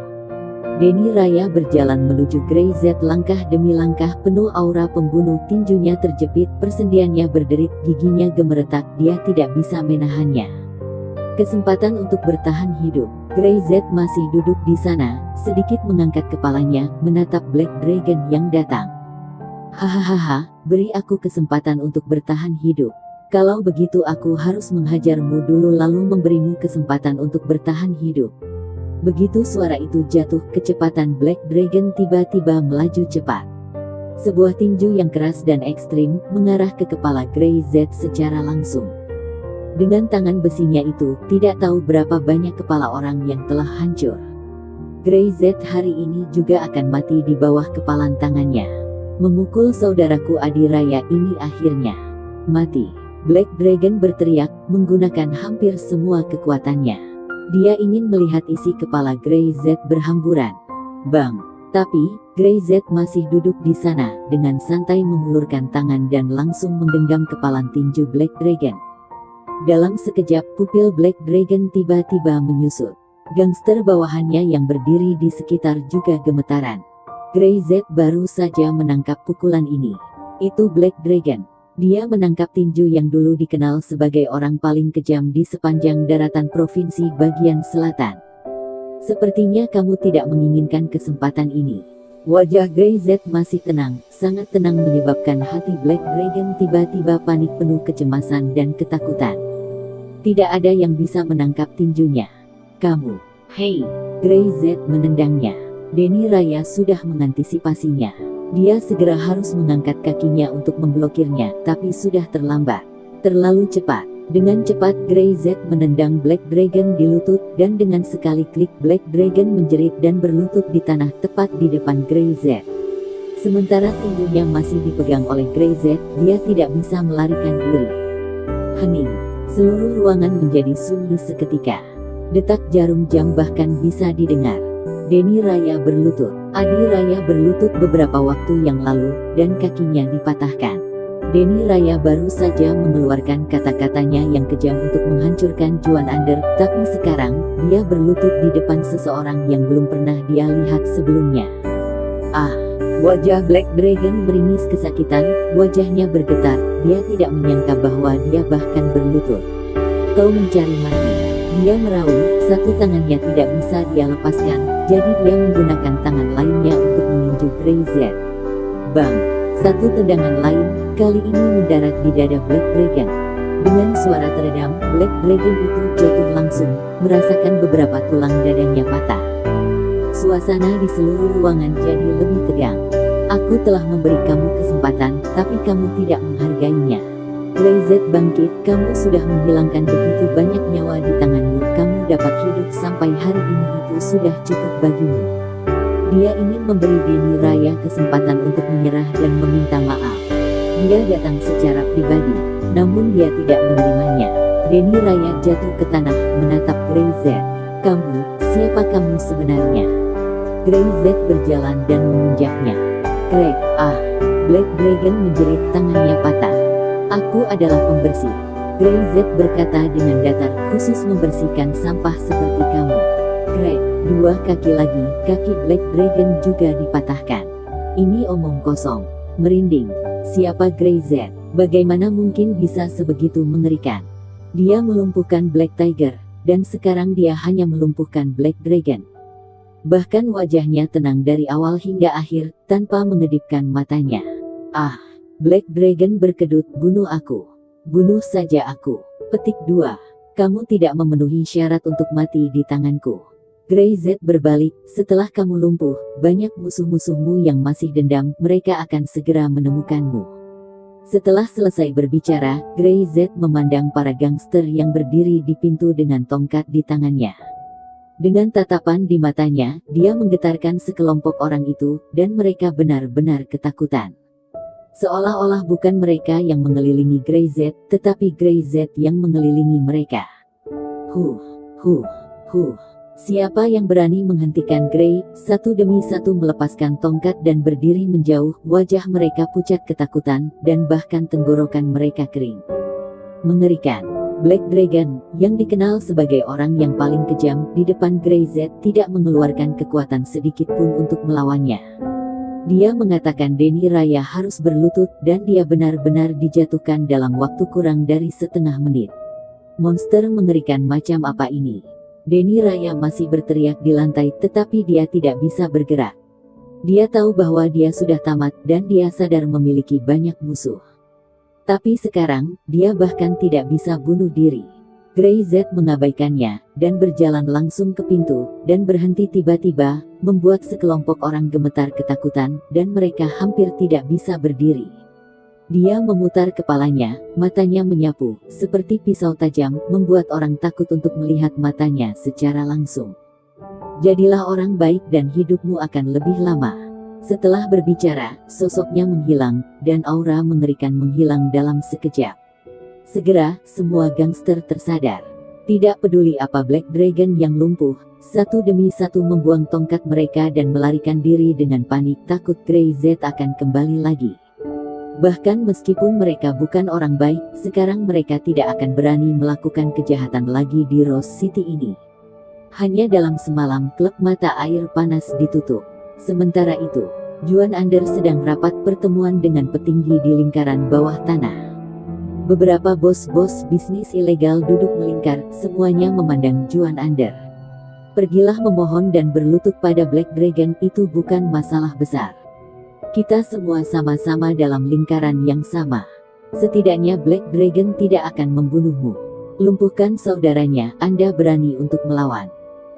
Denny Raya berjalan menuju Grey Z langkah demi langkah penuh aura pembunuh, tinjunya terjepit, persendiannya berderit, giginya gemeretak, dia tidak bisa menahannya. Kesempatan untuk bertahan hidup. Grey Z masih duduk di sana, sedikit mengangkat kepalanya, menatap Black Dragon yang datang. Hahaha, beri aku kesempatan untuk bertahan hidup. Kalau begitu aku harus menghajarmu dulu lalu memberimu kesempatan untuk bertahan hidup. Begitu suara itu jatuh, kecepatan Black Dragon tiba-tiba melaju cepat. Sebuah tinju yang keras dan ekstrim, mengarah ke kepala Grey Z secara langsung. Dengan tangan besinya itu, tidak tahu berapa banyak kepala orang yang telah hancur. Grey Z hari ini juga akan mati di bawah kepalan tangannya. Memukul saudaraku Adi Raya ini akhirnya mati. Black Dragon berteriak, menggunakan hampir semua kekuatannya. Dia ingin melihat isi kepala Grey Z berhamburan. Bang! Tapi, Grey Z masih duduk di sana, dengan santai mengulurkan tangan dan langsung menggenggam kepalan tinju Black Dragon. Dalam sekejap, pupil Black Dragon tiba-tiba menyusut. Gangster bawahannya yang berdiri di sekitar juga gemetaran. Grey Z baru saja menangkap pukulan ini. Itu Black Dragon. Dia menangkap tinju yang dulu dikenal sebagai orang paling kejam di sepanjang daratan provinsi bagian selatan. Sepertinya kamu tidak menginginkan kesempatan ini. Wajah Grey Z masih tenang, sangat tenang, menyebabkan hati Black Dragon tiba-tiba panik penuh kecemasan dan ketakutan. Tidak ada yang bisa menangkap tinjunya. Kamu, hei, Grey Z menendangnya. Denny Raya sudah mengantisipasinya. Dia segera harus mengangkat kakinya untuk memblokirnya, tapi sudah terlambat. Terlalu cepat. Dengan cepat Grey Z menendang Black Dragon di lutut, dan dengan sekali klik Black Dragon menjerit dan berlutut di tanah tepat di depan Grey Z. Sementara tinjunya masih dipegang oleh Grey Z, dia tidak bisa melarikan diri. Hening. Seluruh ruangan menjadi sunyi seketika. Detak jarum jam bahkan bisa didengar. Denny Raya berlutut. Adi Raya berlutut beberapa waktu yang lalu, dan kakinya dipatahkan. Denny Raya baru saja mengeluarkan kata-katanya yang kejam untuk menghancurkan Juan Under, tapi sekarang, dia berlutut di depan seseorang yang belum pernah dia lihat sebelumnya. Ah! Wajah Black Dragon meringis kesakitan, wajahnya bergetar, dia tidak menyangka bahwa dia bahkan berlutut. Kau mencari mati. Dia meraung, satu tangannya tidak bisa dia lepaskan, jadi dia menggunakan tangan lainnya untuk meninju Grey Z. Bang! Satu tendangan lain, kali ini mendarat di dada Black Dragon. Dengan suara teredam, Black Dragon itu jatuh langsung, merasakan beberapa tulang dadanya patah. Suasana di seluruh ruangan jadi lebih tegang. Aku telah memberi kamu kesempatan, tapi kamu tidak menghargainya. Grey Z bangkit, kamu sudah menghilangkan begitu banyak nyawa di tanganmu, kamu dapat hidup sampai hari ini itu sudah cukup bagimu. Dia ingin memberi Denny Raya kesempatan untuk menyerah dan meminta maaf. Dia datang secara pribadi, namun dia tidak menerimanya. Denny Raya jatuh ke tanah, menatap Grey Z. Kamu, siapa kamu sebenarnya? Grey Z berjalan dan menginjaknya. Crack, ah! Black Dragon menjerit, tangannya patah. Aku adalah pembersih. Grey Z berkata dengan datar, khusus membersihkan sampah seperti kamu. Crack, dua kaki lagi, kaki Black Dragon juga dipatahkan. Ini omong kosong. Merinding. Siapa Grey Z? Bagaimana mungkin bisa sebegitu mengerikan? Dia melumpuhkan Black Tiger, dan sekarang dia hanya melumpuhkan Black Dragon. Bahkan wajahnya tenang dari awal hingga akhir, tanpa mengedipkan matanya. Ah! Black Dragon berkedut, bunuh aku. Bunuh saja aku. Petik 2. Kamu tidak memenuhi syarat untuk mati di tanganku. Grey Z berbalik, setelah kamu lumpuh, banyak musuh-musuhmu yang masih dendam, mereka akan segera menemukanmu. Setelah selesai berbicara, Grey Z memandang para gangster yang berdiri di pintu dengan tongkat di tangannya. Dengan tatapan di matanya, dia menggetarkan sekelompok orang itu, dan mereka benar-benar ketakutan. Seolah-olah bukan mereka yang mengelilingi Grey Z, tetapi Grey Z yang mengelilingi mereka. Siapa yang berani menghentikan Grey? Satu demi satu melepaskan tongkat dan berdiri menjauh, wajah mereka pucat ketakutan, dan bahkan tenggorokan mereka kering. Mengerikan. Black Dragon, yang dikenal sebagai orang yang paling kejam, di depan Grey Z tidak mengeluarkan kekuatan sedikit pun untuk melawannya. Dia mengatakan Denny Raya harus berlutut, dan dia benar-benar dijatuhkan dalam waktu kurang dari setengah menit. Monster mengerikan macam apa ini? Denny Raya masih berteriak di lantai, tetapi dia tidak bisa bergerak. Dia tahu bahwa dia sudah tamat, dan dia sadar memiliki banyak musuh. Tapi sekarang, dia bahkan tidak bisa bunuh diri. Grey Z mengabaikannya, dan berjalan langsung ke pintu, dan berhenti tiba-tiba, membuat sekelompok orang gemetar ketakutan, dan mereka hampir tidak bisa berdiri. Dia memutar kepalanya, matanya menyapu, seperti pisau tajam, membuat orang takut untuk melihat matanya secara langsung. Jadilah orang baik dan hidupmu akan lebih lama. Setelah berbicara, sosoknya menghilang, dan aura mengerikan menghilang dalam sekejap. Segera, semua gangster tersadar. Tidak peduli apa Black Dragon yang lumpuh, satu demi satu membuang tongkat mereka dan melarikan diri dengan panik takut Grey Z akan kembali lagi. Bahkan meskipun mereka bukan orang baik, sekarang mereka tidak akan berani melakukan kejahatan lagi di Rose City ini. Hanya dalam semalam, klub mata air panas ditutup. Sementara itu, Juan Under sedang rapat pertemuan dengan petinggi di lingkaran bawah tanah. Beberapa bos-bos bisnis ilegal duduk melingkar, semuanya memandang Juan Under. Pergilah memohon dan berlutut pada Black Dragon, itu bukan masalah besar. Kita semua sama-sama dalam lingkaran yang sama. Setidaknya Black Dragon tidak akan membunuhmu. Lumpuhkan saudaranya, Anda berani untuk melawan.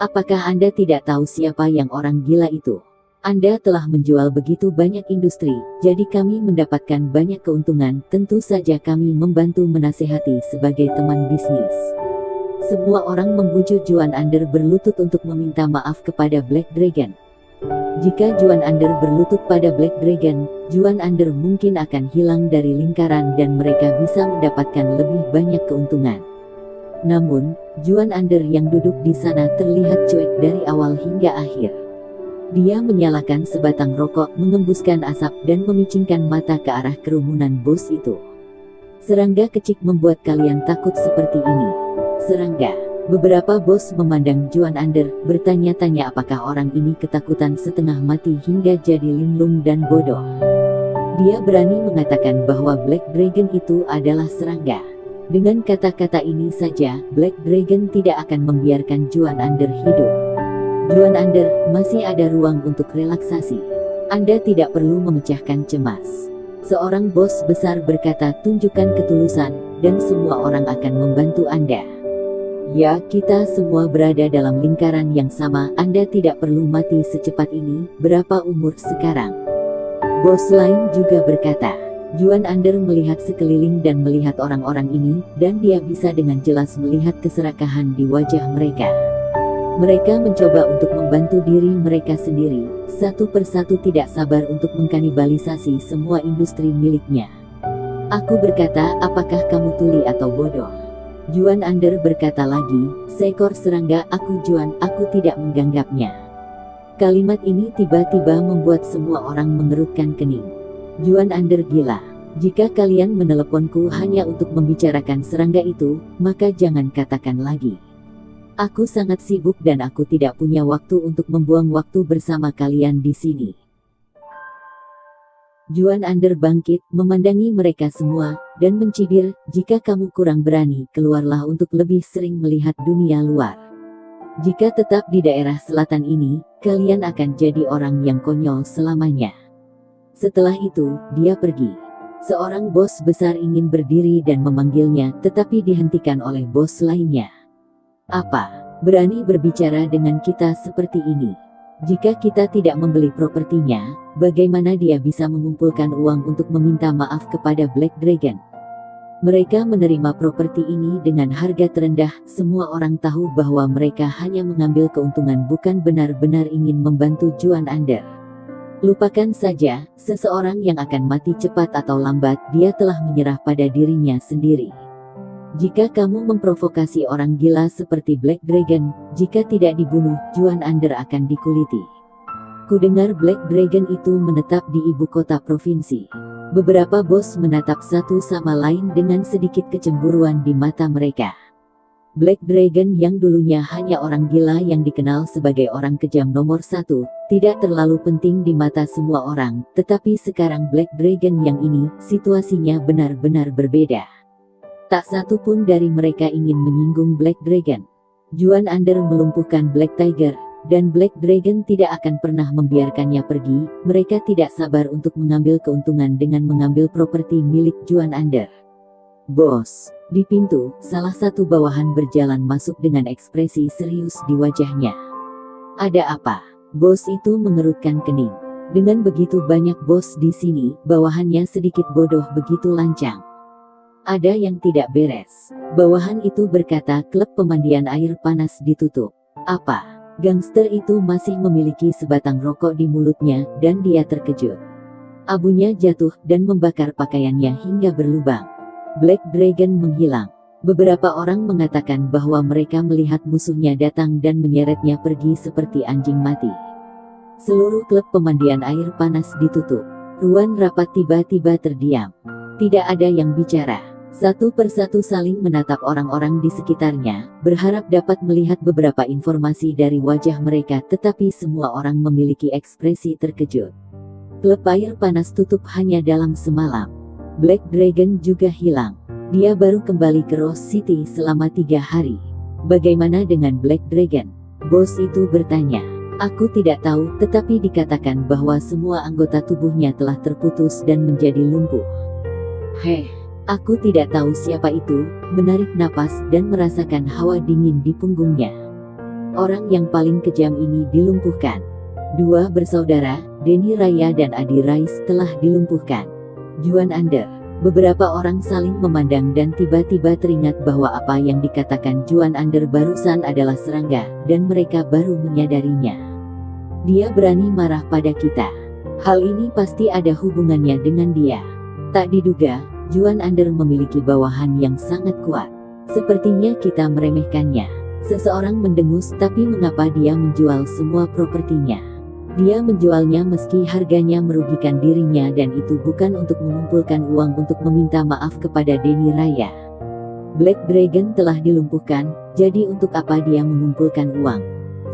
Apakah Anda tidak tahu siapa yang orang gila itu? Anda telah menjual begitu banyak industri, jadi kami mendapatkan banyak keuntungan. Tentu saja kami membantu menasehati sebagai teman bisnis. Semua orang membujuk Juan Ander berlutut untuk meminta maaf kepada Black Dragon. Jika Juan Ander berlutut pada Black Dragon, Juan Ander mungkin akan hilang dari lingkaran dan mereka bisa mendapatkan lebih banyak keuntungan. Namun, Juan Ander yang duduk di sana terlihat cuek dari awal hingga akhir. Dia menyalakan sebatang rokok, mengembuskan asap dan memicingkan mata ke arah kerumunan bos itu. Serangga kecil membuat kalian takut seperti ini. Serangga. Beberapa bos memandang Juan Ander, bertanya-tanya apakah orang ini ketakutan setengah mati hingga jadi linglung dan bodoh. Dia berani mengatakan bahwa Black Dragon itu adalah serangga. Dengan kata-kata ini saja, Black Dragon tidak akan membiarkan Juan Ander hidup. Juan Ander, masih ada ruang untuk relaksasi. Anda tidak perlu memecahkan cemas. Seorang bos besar berkata, tunjukkan ketulusan, dan semua orang akan membantu Anda. Ya, kita semua berada dalam lingkaran yang sama. Anda tidak perlu mati secepat ini. Berapa umur sekarang? Bos lain juga berkata. Juan Ander melihat sekeliling dan melihat orang-orang ini, dan dia bisa dengan jelas melihat keserakahan di wajah mereka. Mereka mencoba untuk membantu diri mereka sendiri, satu persatu tidak sabar untuk mengkanibalisasi semua industri miliknya. Aku berkata, apakah kamu tuli atau bodoh? Juan Ander berkata lagi, seekor serangga. Aku Juan, aku tidak menganggapnya. Kalimat ini tiba-tiba membuat semua orang mengerutkan kening. Juan Ander gila. Jika kalian meneleponku hanya untuk membicarakan serangga itu, maka jangan katakan lagi. Aku sangat sibuk dan aku tidak punya waktu untuk membuang waktu bersama kalian di sini. Juan Ander bangkit, memandangi mereka semua, dan mencibir, jika kamu kurang berani, keluarlah untuk lebih sering melihat dunia luar. Jika tetap di daerah selatan ini, kalian akan jadi orang yang konyol selamanya. Setelah itu, dia pergi. Seorang bos besar ingin berdiri dan memanggilnya, tetapi dihentikan oleh bos lainnya. Apa? Berani berbicara dengan kita seperti ini? Jika kita tidak membeli propertinya, bagaimana dia bisa mengumpulkan uang untuk meminta maaf kepada Black Dragon? Mereka menerima properti ini dengan harga terendah. Semua orang tahu bahwa mereka hanya mengambil keuntungan, bukan benar-benar ingin membantu Juan Ander. Lupakan saja, seseorang yang akan mati cepat atau lambat, dia telah menyerah pada dirinya sendiri. Jika kamu memprovokasi orang gila seperti Black Dragon, jika tidak dibunuh, Juan Ander akan dikuliti. Kudengar Black Dragon itu menetap di ibu kota provinsi. Beberapa bos menatap satu sama lain dengan sedikit kecemburuan di mata mereka. Black Dragon yang dulunya hanya orang gila yang dikenal sebagai orang kejam nomor satu, tidak terlalu penting di mata semua orang, tetapi sekarang Black Dragon yang ini, situasinya benar-benar berbeda. Tak satu pun dari mereka ingin menyinggung Black Dragon. Juan Ander melumpuhkan Black Tiger, dan Black Dragon tidak akan pernah membiarkannya pergi. Mereka tidak sabar untuk mengambil keuntungan dengan mengambil properti milik Juan Ander. Bos, di pintu, salah satu bawahan berjalan masuk dengan ekspresi serius di wajahnya. Ada apa? Bos itu mengerutkan kening. Dengan begitu banyak bos di sini, bawahannya sedikit bodoh begitu lancang. Ada yang tidak beres. Bawahan itu berkata, klub pemandian air panas ditutup. Apa? Gangster itu masih memiliki sebatang rokok di mulutnya, dan dia terkejut. Abunya jatuh dan membakar pakaiannya hingga berlubang. Black Dragon menghilang. Beberapa orang mengatakan bahwa mereka melihat musuhnya datang dan menyeretnya pergi seperti anjing mati. Seluruh klub pemandian air panas ditutup. Ruang rapat tiba-tiba terdiam. Tidak ada yang bicara. Satu persatu saling menatap orang-orang di sekitarnya, berharap dapat melihat beberapa informasi dari wajah mereka, tetapi semua orang memiliki ekspresi terkejut. Klub air panas tutup hanya dalam semalam. Black Dragon juga hilang. Dia baru kembali ke Rose City selama 3 hari. Bagaimana dengan Black Dragon? Bos itu bertanya. Aku tidak tahu, tetapi dikatakan bahwa semua anggota tubuhnya telah terputus dan menjadi lumpuh. Aku tidak tahu siapa itu, menarik napas dan merasakan hawa dingin di punggungnya. Orang yang paling kejam ini dilumpuhkan. Dua bersaudara, Denny Raya dan Adi Rais, telah dilumpuhkan. Juan Ander. Beberapa orang saling memandang dan tiba-tiba teringat bahwa apa yang dikatakan Juan Ander barusan adalah serangga, dan mereka baru menyadarinya. Dia berani marah pada kita. Hal ini pasti ada hubungannya dengan dia. Tak diduga, Juan Ander memiliki bawahan yang sangat kuat. Sepertinya kita meremehkannya. Seseorang mendengus, tapi mengapa dia menjual semua propertinya? Dia menjualnya meski harganya merugikan dirinya, dan itu bukan untuk mengumpulkan uang untuk meminta maaf kepada Denny Raya. Black Dragon telah dilumpuhkan, jadi untuk apa dia mengumpulkan uang?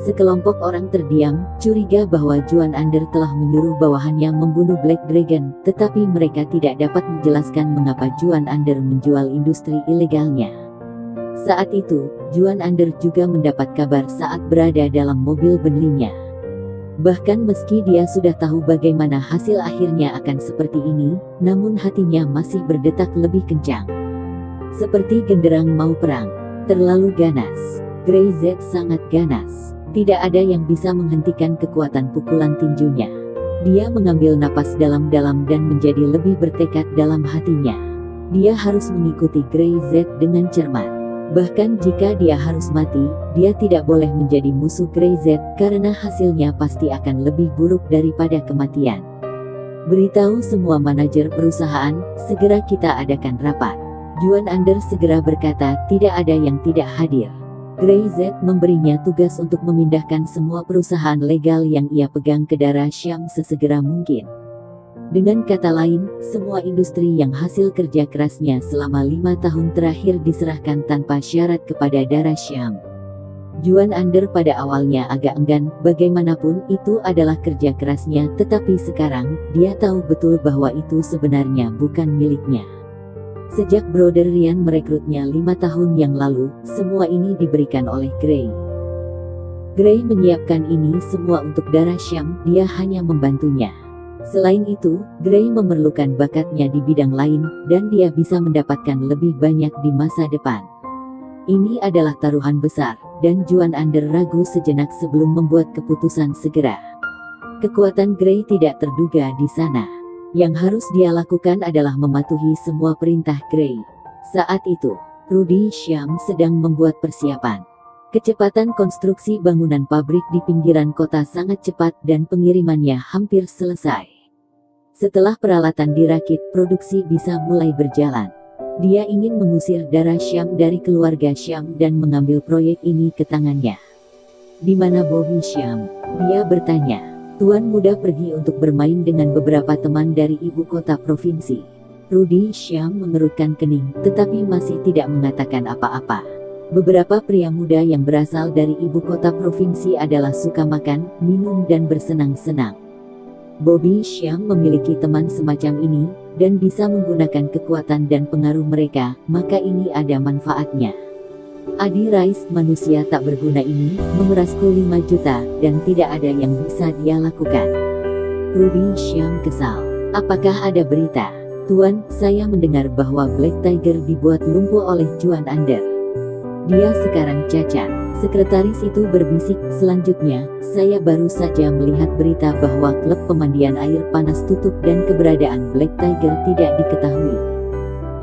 Sekelompok orang terdiam, curiga bahwa Juan Ander telah menyuruh bawahannya membunuh Black Dragon, tetapi mereka tidak dapat menjelaskan mengapa Juan Ander menjual industri ilegalnya. Saat itu, Juan Ander juga mendapat kabar saat berada dalam mobil Bentley-nya. Bahkan meski dia sudah tahu bagaimana hasil akhirnya akan seperti ini, namun hatinya masih berdetak lebih kencang. Seperti genderang mau perang. Terlalu ganas. Grey Z sangat ganas. Tidak ada yang bisa menghentikan kekuatan pukulan tinjunya. Dia mengambil napas dalam-dalam dan menjadi lebih bertekad dalam hatinya. Dia harus mengikuti Grey Z dengan cermat. Bahkan jika dia harus mati, dia tidak boleh menjadi musuh Grey Z, karena hasilnya pasti akan lebih buruk daripada kematian. Beritahu semua manajer perusahaan, segera kita adakan rapat. Juan Ander segera berkata, tidak ada yang tidak hadir. Grey Z memberinya tugas untuk memindahkan semua perusahaan legal yang ia pegang ke Darasham sesegera mungkin. Dengan kata lain, semua industri yang hasil kerja kerasnya selama 5 tahun terakhir diserahkan tanpa syarat kepada Darasham. Juan Ander pada awalnya agak enggan, bagaimanapun itu adalah kerja kerasnya, tetapi sekarang, dia tahu betul bahwa itu sebenarnya bukan miliknya. Sejak Brother Ryan merekrutnya 5 tahun yang lalu, semua ini diberikan oleh Grey. Grey menyiapkan ini semua untuk Darasham, dia hanya membantunya. Selain itu, Grey memerlukan bakatnya di bidang lain, dan dia bisa mendapatkan lebih banyak di masa depan. Ini adalah taruhan besar, dan Juan Ander ragu sejenak sebelum membuat keputusan segera. Kekuatan Grey tidak terduga di sana. Yang harus dia lakukan adalah mematuhi semua perintah Grey. Saat itu, Rudy Sham sedang membuat persiapan. Kecepatan konstruksi bangunan pabrik di pinggiran kota sangat cepat dan pengirimannya hampir selesai. Setelah peralatan dirakit, produksi bisa mulai berjalan. Dia ingin mengusir Darasham dari keluarga Sham dan mengambil proyek ini ke tangannya. Di mana Bobby Sham? Dia bertanya. Tuan muda pergi untuk bermain dengan beberapa teman dari ibu kota provinsi. Rudy Sham mengerutkan kening, tetapi masih tidak mengatakan apa-apa. Beberapa pria muda yang berasal dari ibu kota provinsi adalah suka makan, minum dan bersenang-senang. Bobby Sham memiliki teman semacam ini, dan bisa menggunakan kekuatan dan pengaruh mereka, maka ini ada manfaatnya. Adi Rais, manusia tak berguna ini, memerasku 5 juta, dan tidak ada yang bisa dia lakukan. Rudy Sham kesal. Apakah ada berita? Tuan, saya mendengar bahwa Black Tiger dibuat lumpuh oleh Juan Ander. Dia sekarang cacat. Sekretaris itu berbisik. Selanjutnya, saya baru saja melihat berita bahwa klub pemandian air panas tutup dan keberadaan Black Tiger tidak diketahui.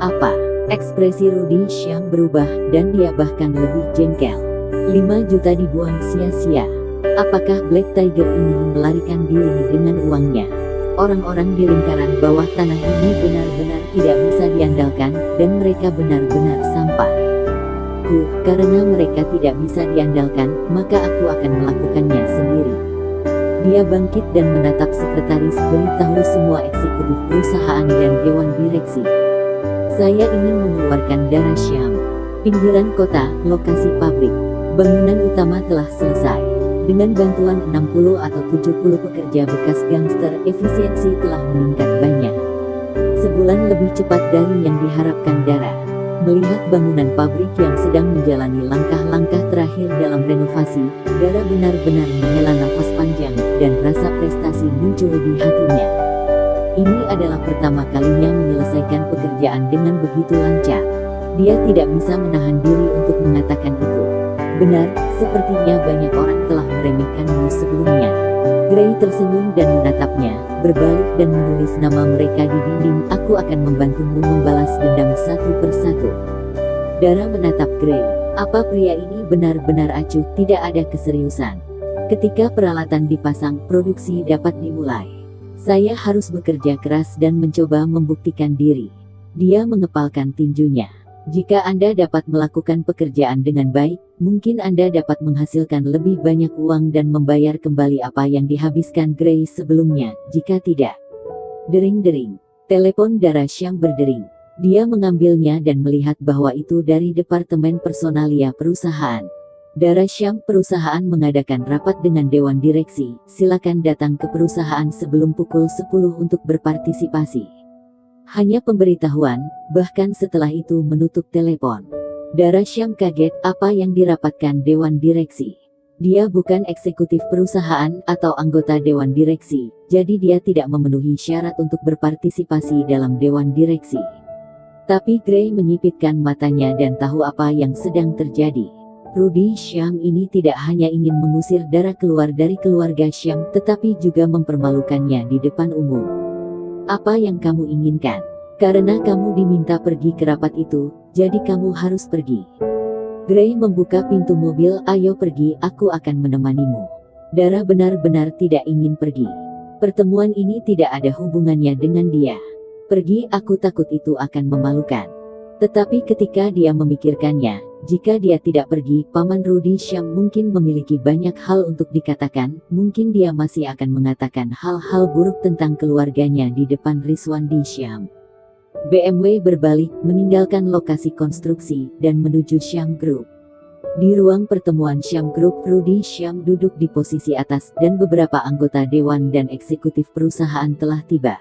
Apa? Ekspresi Rudy Sham berubah, dan dia bahkan lebih jengkel. 5 juta dibuang sia-sia. Apakah Black Tiger ini melarikan diri dengan uangnya? Orang-orang di lingkaran bawah tanah ini benar-benar tidak bisa diandalkan, dan mereka benar-benar sampah. Karena mereka tidak bisa diandalkan, maka aku akan melakukannya sendiri. Dia bangkit dan menatap sekretaris, beritahu semua eksekutif perusahaan dan dewan direksi. Saya ingin mengeluarkan Darasham. Pinggiran kota, lokasi pabrik. Bangunan utama telah selesai. Dengan bantuan 60 atau 70 pekerja bekas gangster, efisiensi telah meningkat banyak. Sebulan lebih cepat dari yang diharapkan Dara. Melihat bangunan pabrik yang sedang menjalani langkah-langkah terakhir dalam renovasi, Dara benar-benar menghela nafas panjang, dan rasa prestasi muncul di hatinya. Ini adalah pertama kalinya menyelesaikan pekerjaan dengan begitu lancar. Dia tidak bisa menahan diri untuk mengatakan itu. Benar, sepertinya banyak orang telah meremehkanmu sebelumnya. Gray tersenyum dan menatapnya, berbalik dan menulis nama mereka di dinding. Aku akan membantumu membalas dendam satu persatu. Dara menatap Gray. Apa pria ini benar-benar acuh, tidak ada keseriusan. Ketika peralatan dipasang, produksi dapat dimulai. Saya harus bekerja keras dan mencoba membuktikan diri. Dia mengepalkan tinjunya. Jika Anda dapat melakukan pekerjaan dengan baik, mungkin Anda dapat menghasilkan lebih banyak uang dan membayar kembali apa yang dihabiskan Gray sebelumnya. Jika tidak, dering-dering. Telepon Dara Syam berdering. Dia mengambilnya dan melihat bahwa itu dari Departemen Personalia perusahaan. Dara Syam, perusahaan mengadakan rapat dengan Dewan Direksi. Silakan datang ke perusahaan sebelum pukul 10 untuk berpartisipasi. Hanya pemberitahuan, bahkan setelah itu menutup telepon. Dara Syam kaget, apa yang dirapatkan Dewan Direksi. Dia bukan eksekutif perusahaan atau anggota Dewan Direksi, jadi dia tidak memenuhi syarat untuk berpartisipasi dalam Dewan Direksi. Tapi Gray menyipitkan matanya dan tahu apa yang sedang terjadi. Rudy Syam ini tidak hanya ingin mengusir Dara keluar dari keluarga Syam, tetapi juga mempermalukannya di depan umum. Apa yang kamu inginkan? Karena kamu diminta pergi ke rapat itu, jadi kamu harus pergi. Gray membuka pintu mobil, ayo pergi, aku akan menemanimu. Dara benar-benar tidak ingin pergi. Pertemuan ini tidak ada hubungannya dengan dia. Pergi, aku takut itu akan memalukan. Tetapi ketika dia memikirkannya, jika dia tidak pergi, Paman Rudy Syam mungkin memiliki banyak hal untuk dikatakan, mungkin dia masih akan mengatakan hal-hal buruk tentang keluarganya di depan Rizwandi Syam. BMW berbalik, meninggalkan lokasi konstruksi, dan menuju Syam Group. Di ruang pertemuan Syam Group, Rudy Syam duduk di posisi atas, dan beberapa anggota dewan dan eksekutif perusahaan telah tiba.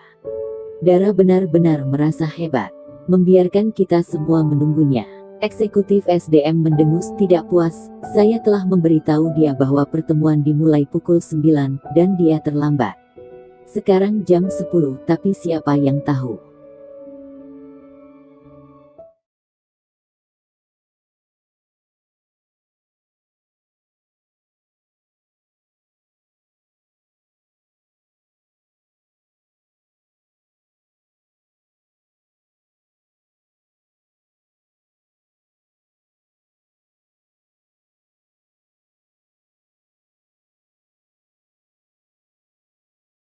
Dara benar-benar merasa hebat. Membiarkan kita semua menunggunya. Eksekutif SDM mendengus tidak puas. Saya telah memberitahu dia bahwa pertemuan dimulai pukul 9 dan dia terlambat. Sekarang jam 10, tapi siapa yang tahu?